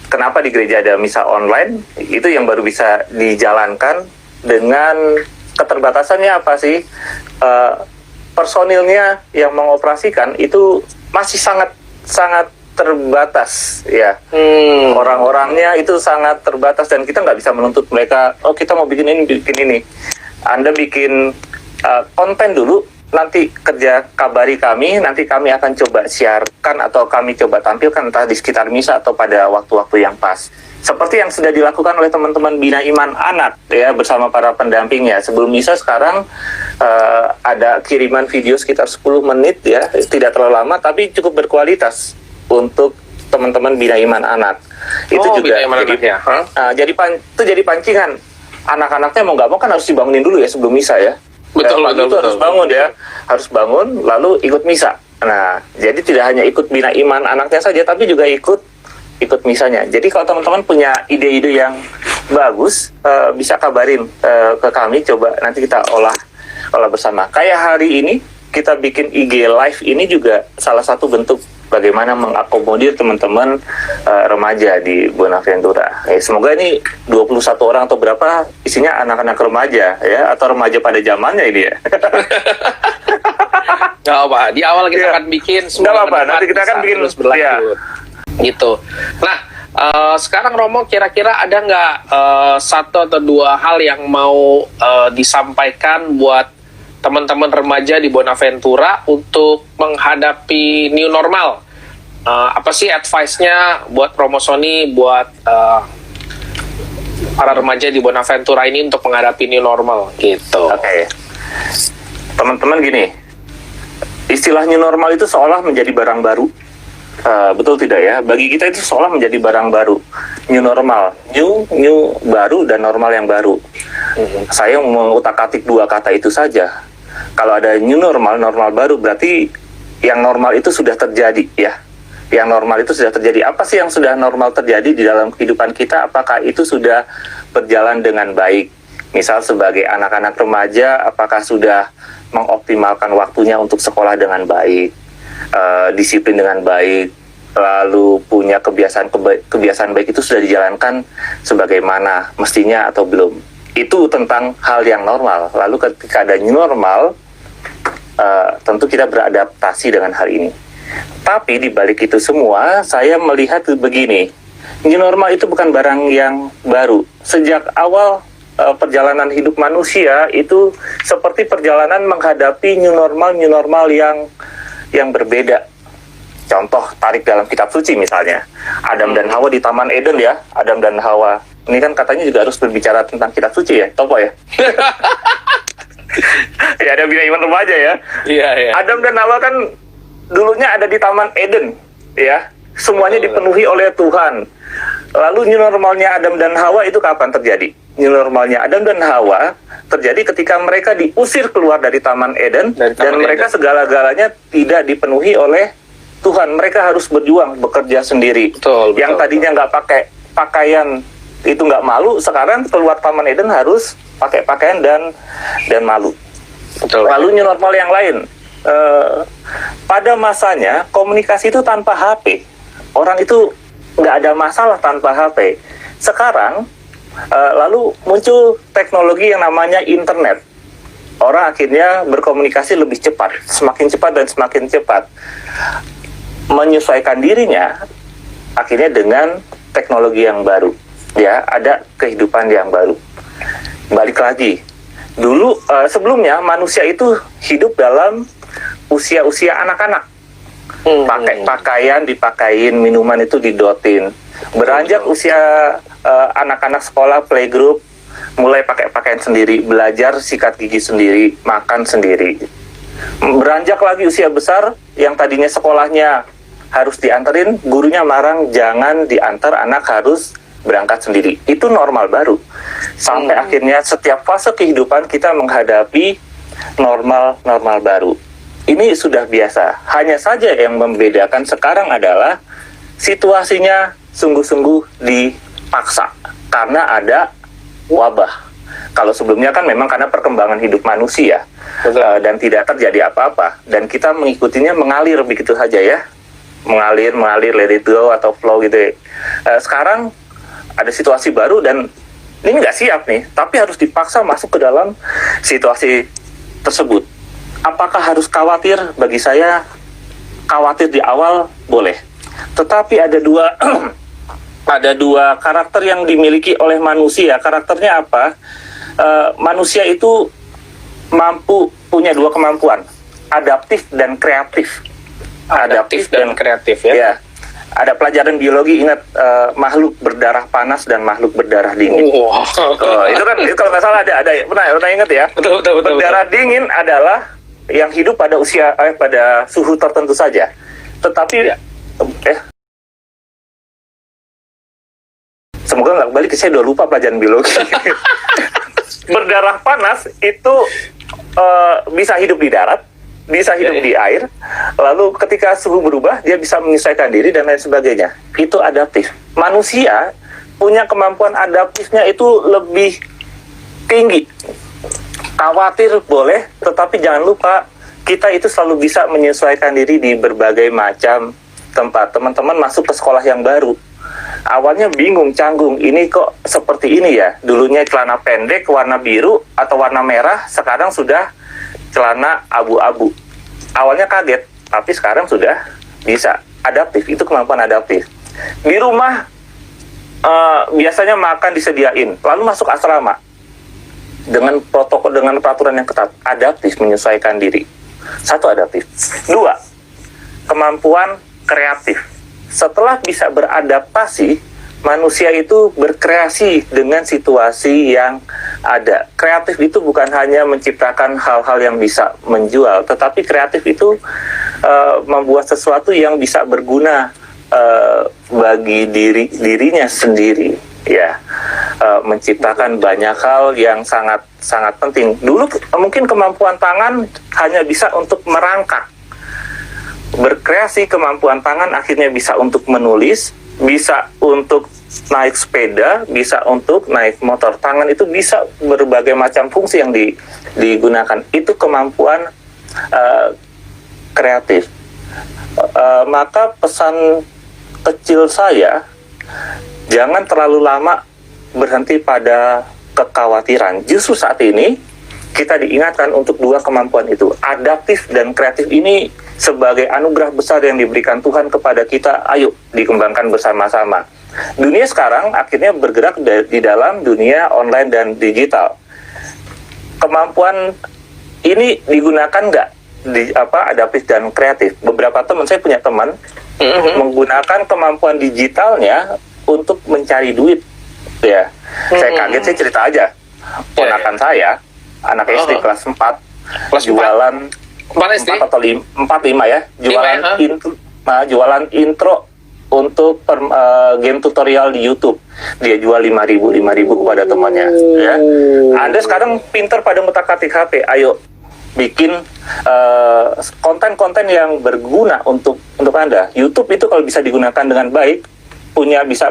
Kenapa di gereja ada misa online? Itu yang baru bisa dijalankan dengan keterbatasannya apa sih? Personilnya yang mengoperasikan itu masih sangat terbatas ya. Orang-orangnya itu sangat terbatas dan kita nggak bisa menuntut mereka, kita mau bikin ini. Anda bikin konten dulu, nanti kerja kabari kami, nanti kami akan coba siarkan atau kami coba tampilkan entah di sekitar misa atau pada waktu-waktu yang pas. Seperti yang sudah dilakukan oleh teman-teman Bina Iman Anak ya bersama para pendampingnya. Sebelum misa sekarang ada kiriman video sekitar 10 menit ya, tidak terlalu lama tapi cukup berkualitas untuk teman-teman bina iman anak. Itu Oh, juga bina iman anak ya? Hah? Itu jadi pancingan. Anak-anaknya mau nggak mau kan harus dibangunin dulu ya sebelum misa ya. Betul, Pagi itu harus bangun ya, harus bangun lalu ikut misa. Nah, jadi tidak hanya ikut bina iman anaknya saja, tapi juga ikut misanya. Jadi kalau teman-teman punya ide-ide yang bagus, bisa kabarin ke kami. Coba nanti kita olah bersama. Kayak hari ini kita bikin IG live ini juga salah satu bentuk bagaimana mengakomodir teman-teman remaja di Bonaventura. Semoga ini 21 orang atau berapa isinya anak-anak remaja ya, atau remaja pada zamannya ini ya. Nggak apa, di awal kita akan bikin Nggak apa-apa, nanti kita akan bikin terus berlanjut. Gitu. Nah, sekarang Romo kira-kira ada nggak satu atau dua hal yang mau disampaikan buat teman-teman remaja di Bonaventura untuk menghadapi new normal? Apa sih advice-nya buat Romo Sony, buat para remaja di Bonaventura ini untuk menghadapi new normal gitu? Oke. Teman-teman gini, istilah new normal itu seolah menjadi barang baru. Betul tidak ya? Bagi kita itu seolah menjadi barang baru. New normal, new baru dan normal yang baru. Saya mengutak-atik dua kata itu saja. Kalau ada new normal baru, berarti yang normal itu sudah terjadi ya. Yang normal itu sudah terjadi. Apa sih yang sudah normal terjadi di dalam kehidupan kita? Apakah itu sudah berjalan dengan baik? Misal sebagai anak-anak remaja, apakah sudah mengoptimalkan waktunya untuk sekolah dengan baik, disiplin dengan baik, lalu punya kebiasaan baik itu sudah dijalankan sebagaimana mestinya atau belum? Itu tentang hal yang normal. Lalu ketika ada new normal, tentu kita beradaptasi dengan hal ini. Tapi di balik itu semua, saya melihat begini, new normal itu bukan barang yang baru. Sejak awal perjalanan hidup manusia itu seperti perjalanan menghadapi new normal yang berbeda. Contoh tarik dalam kitab suci misalnya, Adam dan Hawa di Taman Eden ya, Adam dan Hawa. Ini kan katanya juga harus berbicara tentang kitab suci ya, Topo ya. Ya ada bina iman remaja ya. Iya, iya. Adam dan Hawa kan dulunya ada di Taman Eden ya, semuanya dipenuhi oleh Tuhan. Lalu new normalnya Adam dan Hawa itu kapan terjadi? New normalnya Adam dan Hawa terjadi ketika mereka diusir keluar dari Taman Eden dan mereka segala-galanya tidak dipenuhi oleh Tuhan. Mereka harus berjuang, bekerja sendiri. Betul, yang tadinya nggak pakai pakaian itu nggak malu, sekarang keluar Taman Eden harus pakai pakaian dan malu. Betul. Lalu new normal yang lain, pada masanya komunikasi itu tanpa HP. Orang itu nggak ada masalah tanpa HP. Sekarang lalu muncul teknologi yang namanya internet. Orang akhirnya berkomunikasi lebih cepat, semakin cepat dan semakin cepat. Menyesuaikan dirinya akhirnya dengan teknologi yang baru. Ya, ada kehidupan yang baru. Balik lagi, dulu sebelumnya manusia itu hidup dalam usia-usia anak-anak. Pakai pakaian dipakain, minuman itu didotin. Beranjak usia anak-anak sekolah playgroup, mulai pakai pakaian sendiri, belajar sikat gigi sendiri, makan sendiri. Beranjak lagi usia besar, yang tadinya sekolahnya harus dianterin, gurunya marang jangan diantar, anak harus berangkat sendiri. Itu normal baru. Sampai akhirnya setiap fase kehidupan kita menghadapi normal baru. Ini sudah biasa. Hanya saja yang membedakan sekarang adalah situasinya sungguh-sungguh dipaksa karena ada wabah. Kalau sebelumnya kan memang karena perkembangan hidup manusia dan tidak terjadi apa-apa, dan kita mengikutinya mengalir begitu saja ya, mengalir let it go atau flow gitu. Sekarang ada situasi baru dan ini nggak siap nih, tapi harus dipaksa masuk ke dalam situasi tersebut. Apakah harus khawatir? Bagi saya khawatir di awal boleh, tetapi ada dua karakter yang dimiliki oleh manusia. Karakternya apa? Manusia itu punya dua kemampuan, adaptif dan kreatif. Adaptif dan kreatif ya. Ya. Ada pelajaran biologi, ingat makhluk berdarah panas dan makhluk berdarah dingin. Wow. Itu kan kalau nggak salah ada pernah ingat ya? Betul. Berdarah dingin adalah yang hidup pada pada suhu tertentu saja. Tetapi semoga nggak balik, saya udah lupa pelajaran biologi. Berdarah panas itu bisa hidup di darat, bisa hidup di air, lalu ketika suhu berubah, dia bisa menyesuaikan diri dan lain sebagainya. Itu adaptif. Manusia punya kemampuan adaptifnya itu lebih tinggi. Khawatir boleh, tetapi jangan lupa, kita itu selalu bisa menyesuaikan diri di berbagai macam tempat. Teman-teman masuk ke sekolah yang baru, awalnya bingung, canggung, ini kok seperti ini ya. Dulunya celana pendek warna biru atau warna merah, sekarang sudah celana abu-abu. Awalnya kaget, tapi sekarang sudah bisa. Adaptif, itu kemampuan adaptif. Di rumah biasanya makan disediain, lalu masuk asrama dengan protokol, dengan peraturan yang ketat. Adaptif, menyesuaikan diri. Satu, adaptif. Dua, kemampuan kreatif. Setelah bisa beradaptasi, manusia itu berkreasi dengan situasi yang ada. Kreatif itu bukan hanya menciptakan hal-hal yang bisa menjual, tetapi kreatif itu membuat sesuatu yang bisa berguna bagi dirinya sendiri, ya. Menciptakan banyak hal yang sangat penting. Dulu mungkin kemampuan tangan hanya bisa untuk merangkak. Berkreasi, kemampuan tangan akhirnya bisa untuk menulis, bisa untuk naik sepeda, bisa untuk naik motor. Tangan itu bisa berbagai macam fungsi yang digunakan. Itu kemampuan kreatif. Maka pesan kecil saya, jangan terlalu lama berhenti pada kekhawatiran. Justru saat ini kita diingatkan untuk dua kemampuan itu. Adaptif dan kreatif ini sebagai anugerah besar yang diberikan Tuhan kepada kita. Ayo dikembangkan bersama-sama. Dunia sekarang akhirnya bergerak di dalam dunia online dan digital. Kemampuan ini digunakan nggak di adaptif dan kreatif? Beberapa teman, saya punya teman menggunakan kemampuan digitalnya untuk mencari duit. Ya, saya kaget, saya cerita aja. Ponakan saya, anak SD kelas 4, jualan 4 atau 5 ya, jualan intro untuk game tutorial di YouTube. Dia jual 5.000 kepada temannya. Ya. Anda sekarang pinter pada ngutak-atik HP, ayo bikin konten-konten yang berguna untuk Anda. YouTube itu kalau bisa digunakan dengan baik,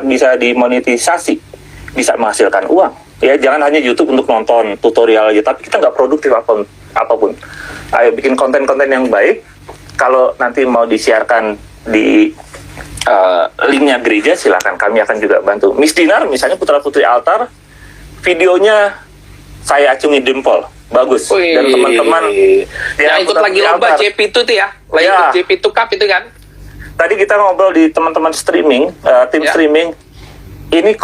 bisa dimonetisasi, bisa menghasilkan uang. Ya, jangan hanya YouTube untuk nonton tutorial aja, tapi kita nggak produktif apapun. Ayo bikin konten-konten yang baik. Kalau nanti mau disiarkan di linknya gereja, silakan, kami akan juga bantu. Miss Dinar misalnya, putra-putri altar, videonya saya acungi jempol, bagus. Dan teman-teman yang ikut lagi lomba JP itu tuh ya, ikut JP itu Cup itu kan. Tadi kita ngobrol di teman-teman streaming, tim streaming. Ini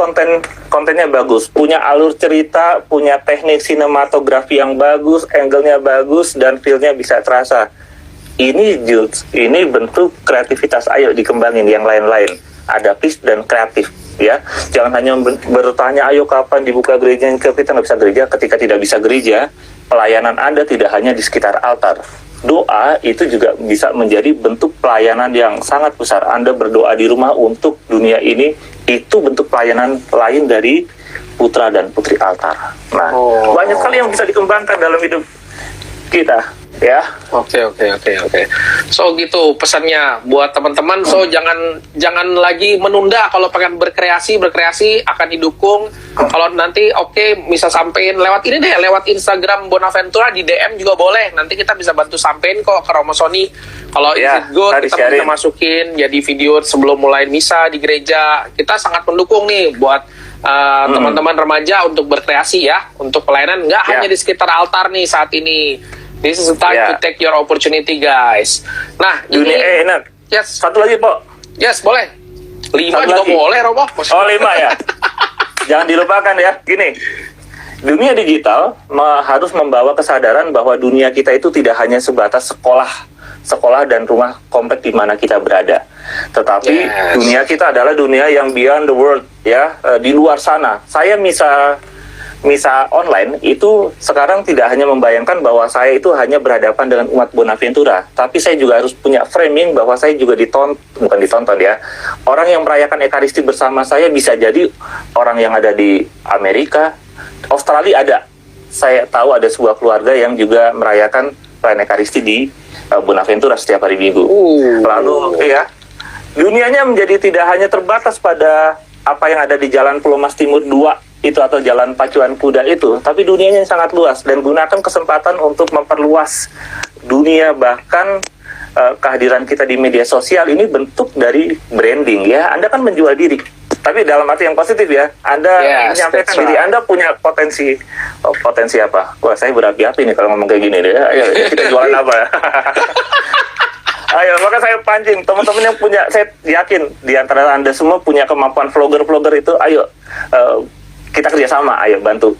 kontennya bagus, punya alur cerita, punya teknik sinematografi yang bagus, angle-nya bagus, dan feel-nya bisa terasa. Ini bentuk kreativitas. Ayo dikembangin yang lain-lain, adaptif dan kreatif. Ya, jangan hanya bertanya, ayo kapan dibuka gereja? Kita nggak bisa gereja ketika tidak bisa gereja. Pelayanan Anda tidak hanya di sekitar altar. Doa itu juga bisa menjadi bentuk pelayanan yang sangat besar. Anda berdoa di rumah untuk dunia ini, itu bentuk pelayanan lain dari putra dan putri altar. Nah, banyak sekali yang bisa dikembangkan dalam hidup kita, ya. Oke. So gitu pesannya buat teman-teman. So jangan lagi menunda. Kalau pengen berkreasi akan didukung. Kalau nanti bisa sampein lewat ini deh, lewat Instagram Bonaventura, di DM juga boleh. Nanti kita bisa bantu sampein kok ke Romo Sony. Kalau is it good, kita bisa masukin jadi video sebelum mulai misa di gereja. Kita sangat mendukung nih buat teman-teman remaja untuk berkreasi ya, untuk pelayanan nggak hanya di sekitar altar nih saat ini. This is the time to take your opportunity, guys. Nah, dunia enak. Yes. Satu lagi, Pak. Yes, boleh. 5 juga boleh, Romo. 5 ya. Jangan dilupakan ya. Gini, dunia digital harus membawa kesadaran bahwa dunia kita itu tidak hanya sebatas sekolah dan rumah komplek di mana kita berada. Tetapi dunia kita adalah dunia yang beyond the world, ya, di luar sana. Saya bisa misa online itu sekarang tidak hanya membayangkan bahwa saya itu hanya berhadapan dengan umat Bonaventura, tapi saya juga harus punya framing bahwa saya juga bukan ditonton ya. Orang yang merayakan Ekaristi bersama saya bisa jadi orang yang ada di Amerika, Australia ada. Saya tahu ada sebuah keluarga yang juga merayakan perayaan Ekaristi di Bonaventura setiap hari Minggu. Lalu ya, dunianya menjadi tidak hanya terbatas pada apa yang ada di Jalan Pulau Mas Timur 2 itu atau Jalan Pacuan Kuda itu, tapi dunianya sangat luas, dan gunakan kesempatan untuk memperluas dunia. Bahkan kehadiran kita di media sosial ini bentuk dari branding ya. Anda kan menjual diri, tapi dalam arti yang positif ya. Anda menyampaikan diri Anda punya potensi. Potensi apa? Wah, saya berapi-api nih kalau ngomong kayak gini deh. Ayo kita jualan apa? Ayo, maka saya pancing teman-teman yang punya, saya yakin di antara Anda semua punya kemampuan vlogger itu. Ayo kita kerjasama, ayo bantu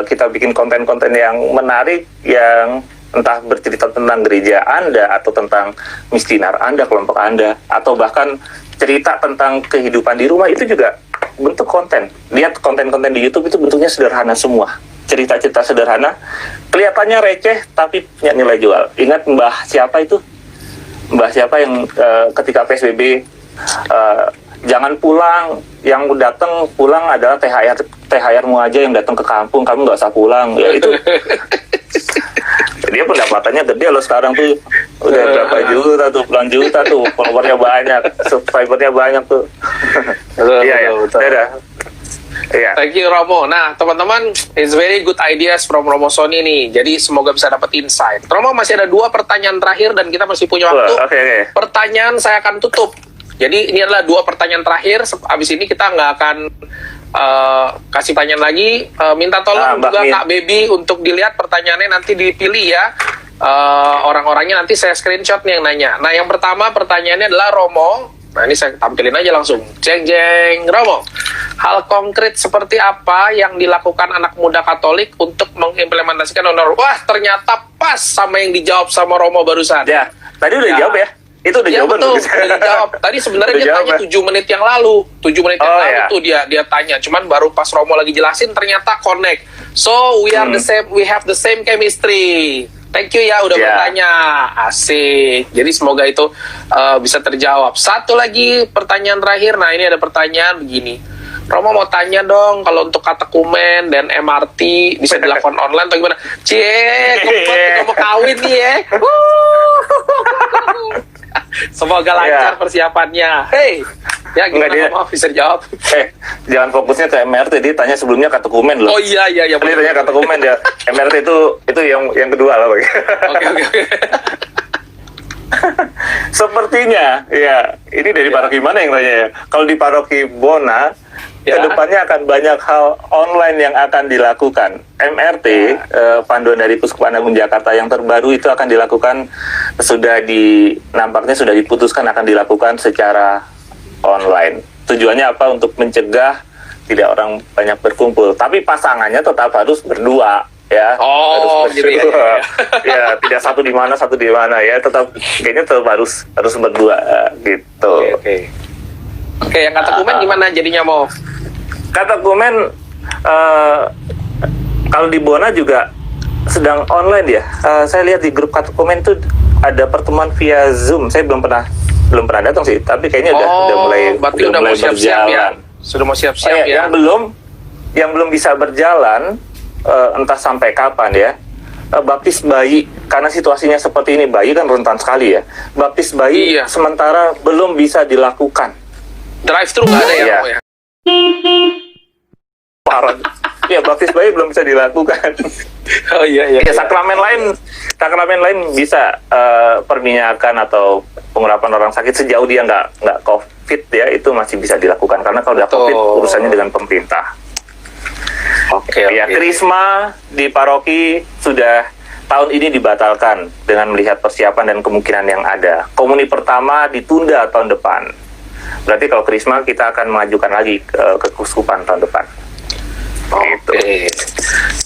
kita bikin konten-konten yang menarik, yang entah bercerita tentang gereja Anda atau tentang mistinar Anda, kelompok Anda, atau bahkan cerita tentang kehidupan di rumah. Itu juga bentuk konten. Lihat konten-konten di YouTube itu bentuknya sederhana semua, cerita-cerita sederhana, kelihatannya receh tapi punya nilai jual. Ingat Mbah siapa itu? Mbah siapa yang ketika PSBB jangan pulang, yang datang pulang adalah THR-mu aja yang datang ke kampung, kamu nggak usah pulang. Ya itu dia pendapatannya gede loh sekarang tuh, udah berapa juta tuh, puluhan juta tuh, followernya banyak, subscribernya banyak tuh. Iya ya, udah. Yeah. Thank you Romo. Nah teman-teman, it's very good ideas from Romo Sony nih. Jadi semoga bisa dapat insight. Romo, masih ada 2 pertanyaan terakhir dan kita masih punya waktu. Okay. Pertanyaan saya akan tutup. Jadi ini adalah 2 pertanyaan terakhir. Abis ini kita nggak akan kasih pertanyaan lagi. Minta tolong juga Kak Baby untuk dilihat pertanyaannya, nanti dipilih ya. Orang-orangnya nanti saya screenshot nih yang nanya. Nah yang pertama pertanyaannya adalah Romo. Nah ini saya tampilin aja langsung. Jeng Romo, hal konkret seperti apa yang dilakukan anak muda Katolik untuk mengimplementasikan honor? Wah ternyata pas sama yang dijawab sama Romo barusan. Ya, tadi udah dijawab ya? Itu udah jawaban. Betul, udah dijawab. Tadi sebenarnya dia tanya 7 menit yang lalu. 7 menit yang lalu tuh dia tanya. Cuman baru pas Romo lagi jelasin ternyata connect. So we are the same, we have the same chemistry. Thank you ya udah bertanya. Asik. Jadi semoga itu bisa terjawab. Satu lagi pertanyaan terakhir. Nah ini ada pertanyaan begini. Romo mau tanya dong, kalau untuk katekumen dan MRT bisa dilakukan online atau gimana? Gue mau kawin nih ya. Semoga lancar persiapannya. Hey, ya gimana Romo bisa jawab? Jangan fokusnya ke MRT, dia tanya sebelumnya katekumen loh. Oh iya. Dia tanya katekumen ya. MRT itu yang kedua lah. Oke. Sepertinya, ya ini dari paroki mana yang tanya ya? Kalau di paroki Bona, kedepannya akan banyak hal online yang akan dilakukan. MRT, panduan dari Puskupan Agung Jakarta yang terbaru itu akan dilakukan, nampaknya sudah diputuskan akan dilakukan secara online. Tujuannya apa? Untuk mencegah tidak orang banyak berkumpul. Tapi pasangannya tetap harus berdua. Ya, harus gitu ya. Ya, tidak satu di mana ya, kayaknya tetap harus berdua gitu. Oke, yang katekumen gimana jadinya mau? Katekumen kalau di Bona juga sedang online ya. Saya lihat di grup katekumen itu ada pertemuan via Zoom. Saya belum pernah datang sih, tapi kayaknya udah mulai siap-siap ya. Sudah mau siap-siap ya. Yang belum bisa berjalan entah sampai kapan ya, baptis bayi, karena situasinya seperti ini, bayi kan rentan sekali ya. Baptis bayi sementara belum bisa dilakukan. Drive-thru nggak ada ya? Parah. Ya, baptis bayi belum bisa dilakukan. Oh iya. Sakramen lain bisa perminyakan atau pengurapan orang sakit sejauh dia nggak COVID ya, itu masih bisa dilakukan, karena kalau udah COVID urusannya dengan pemerintah. Oke. Krisma di paroki sudah tahun ini dibatalkan dengan melihat persiapan dan kemungkinan yang ada. Komuni pertama ditunda tahun depan. Berarti kalau Krisma kita akan mengajukan lagi ke Keuskupan tahun depan.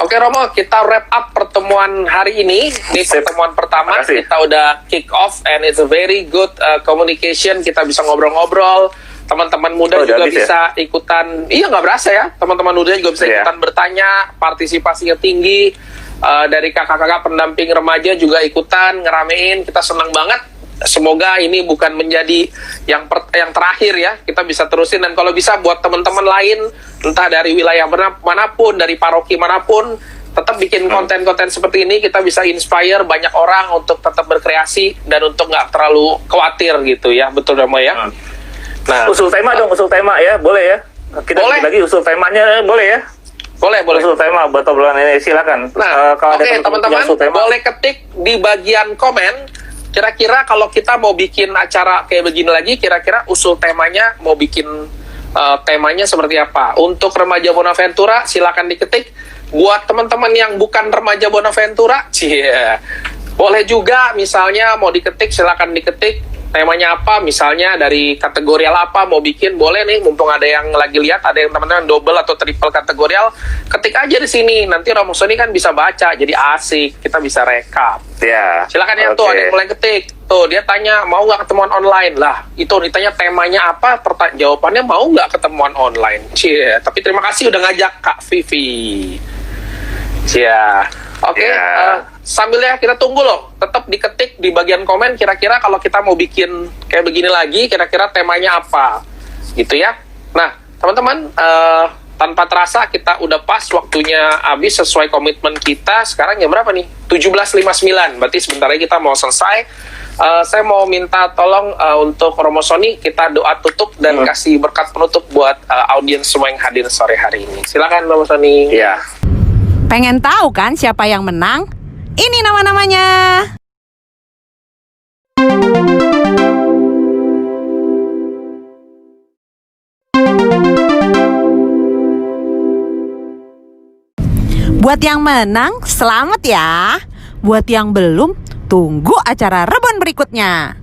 Oke Romo, kita wrap up pertemuan hari ini. Ini pertemuan pertama, kita udah kick off and it's a very good communication. Kita bisa ngobrol-ngobrol. teman-teman muda Oh, udah juga habis ya? bisa ikutan. Iya, nggak berasa ya, teman-teman muda juga bisa Iya. ikutan bertanya, partisipasinya tinggi. Dari kakak-kakak pendamping remaja juga ikutan ngeramein. Kita senang banget. Semoga ini bukan menjadi yang terakhir ya. Kita bisa terusin, dan kalau bisa buat teman-teman lain, entah dari wilayah manapun, dari paroki manapun, tetap bikin konten-konten seperti ini. Kita bisa inspire banyak orang untuk tetap berkreasi dan untuk nggak terlalu khawatir gitu ya. Betul Romo ya? Nah, Usul tema dong, usul tema ya, boleh ya? Kita Boleh. bagi usul temanya, boleh ya? boleh. Usul tema buat obrolan ini, silakan. Nah, Kalau ada oke teman-teman, usul tema, boleh ketik di bagian komen. Kira-kira kalau kita mau bikin acara kayak begini lagi, kira-kira usul temanya mau bikin temanya seperti apa? Untuk remaja Bonaventura, silakan diketik. Buat teman-teman yang bukan remaja Bonaventura, boleh juga. Misalnya mau diketik, silakan diketik. Temanya apa? Misalnya dari kategorial apa mau bikin, boleh nih. Mumpung ada yang lagi lihat, ada yang teman-teman double atau triple kategorial, ketik aja di sini. Nanti Romo Sony kan bisa baca, jadi asik. Kita bisa rekap. ya. Silakan ya, Oke. tuh ada yang mulai ketik. Tuh dia tanya mau nggak ketemuan online lah. Itu ditanya temanya apa, jawabannya mau nggak ketemuan online. Tapi terima kasih udah ngajak Kak Vivi. Oke. Ya. Sambil ya kita tunggu loh. Tetap diketik di bagian komen. Kira-kira kalau kita mau bikin kayak begini lagi, kira-kira temanya apa, gitu ya. Nah, teman-teman. Tanpa terasa kita udah pas waktunya habis sesuai komitmen kita. Sekarang jam berapa nih? 17.59. Berarti sebentar lagi kita mau selesai. Saya mau minta tolong untuk Romo Sony, kita doa tutup dan kasih berkat penutup buat audiens semua yang hadir sore hari ini. Silakan Romo Sony. Ya. Pengen tahu kan siapa yang menang? Ini nama-namanya. Buat yang menang, selamat ya. Buat yang belum, tunggu acara Rebon berikutnya.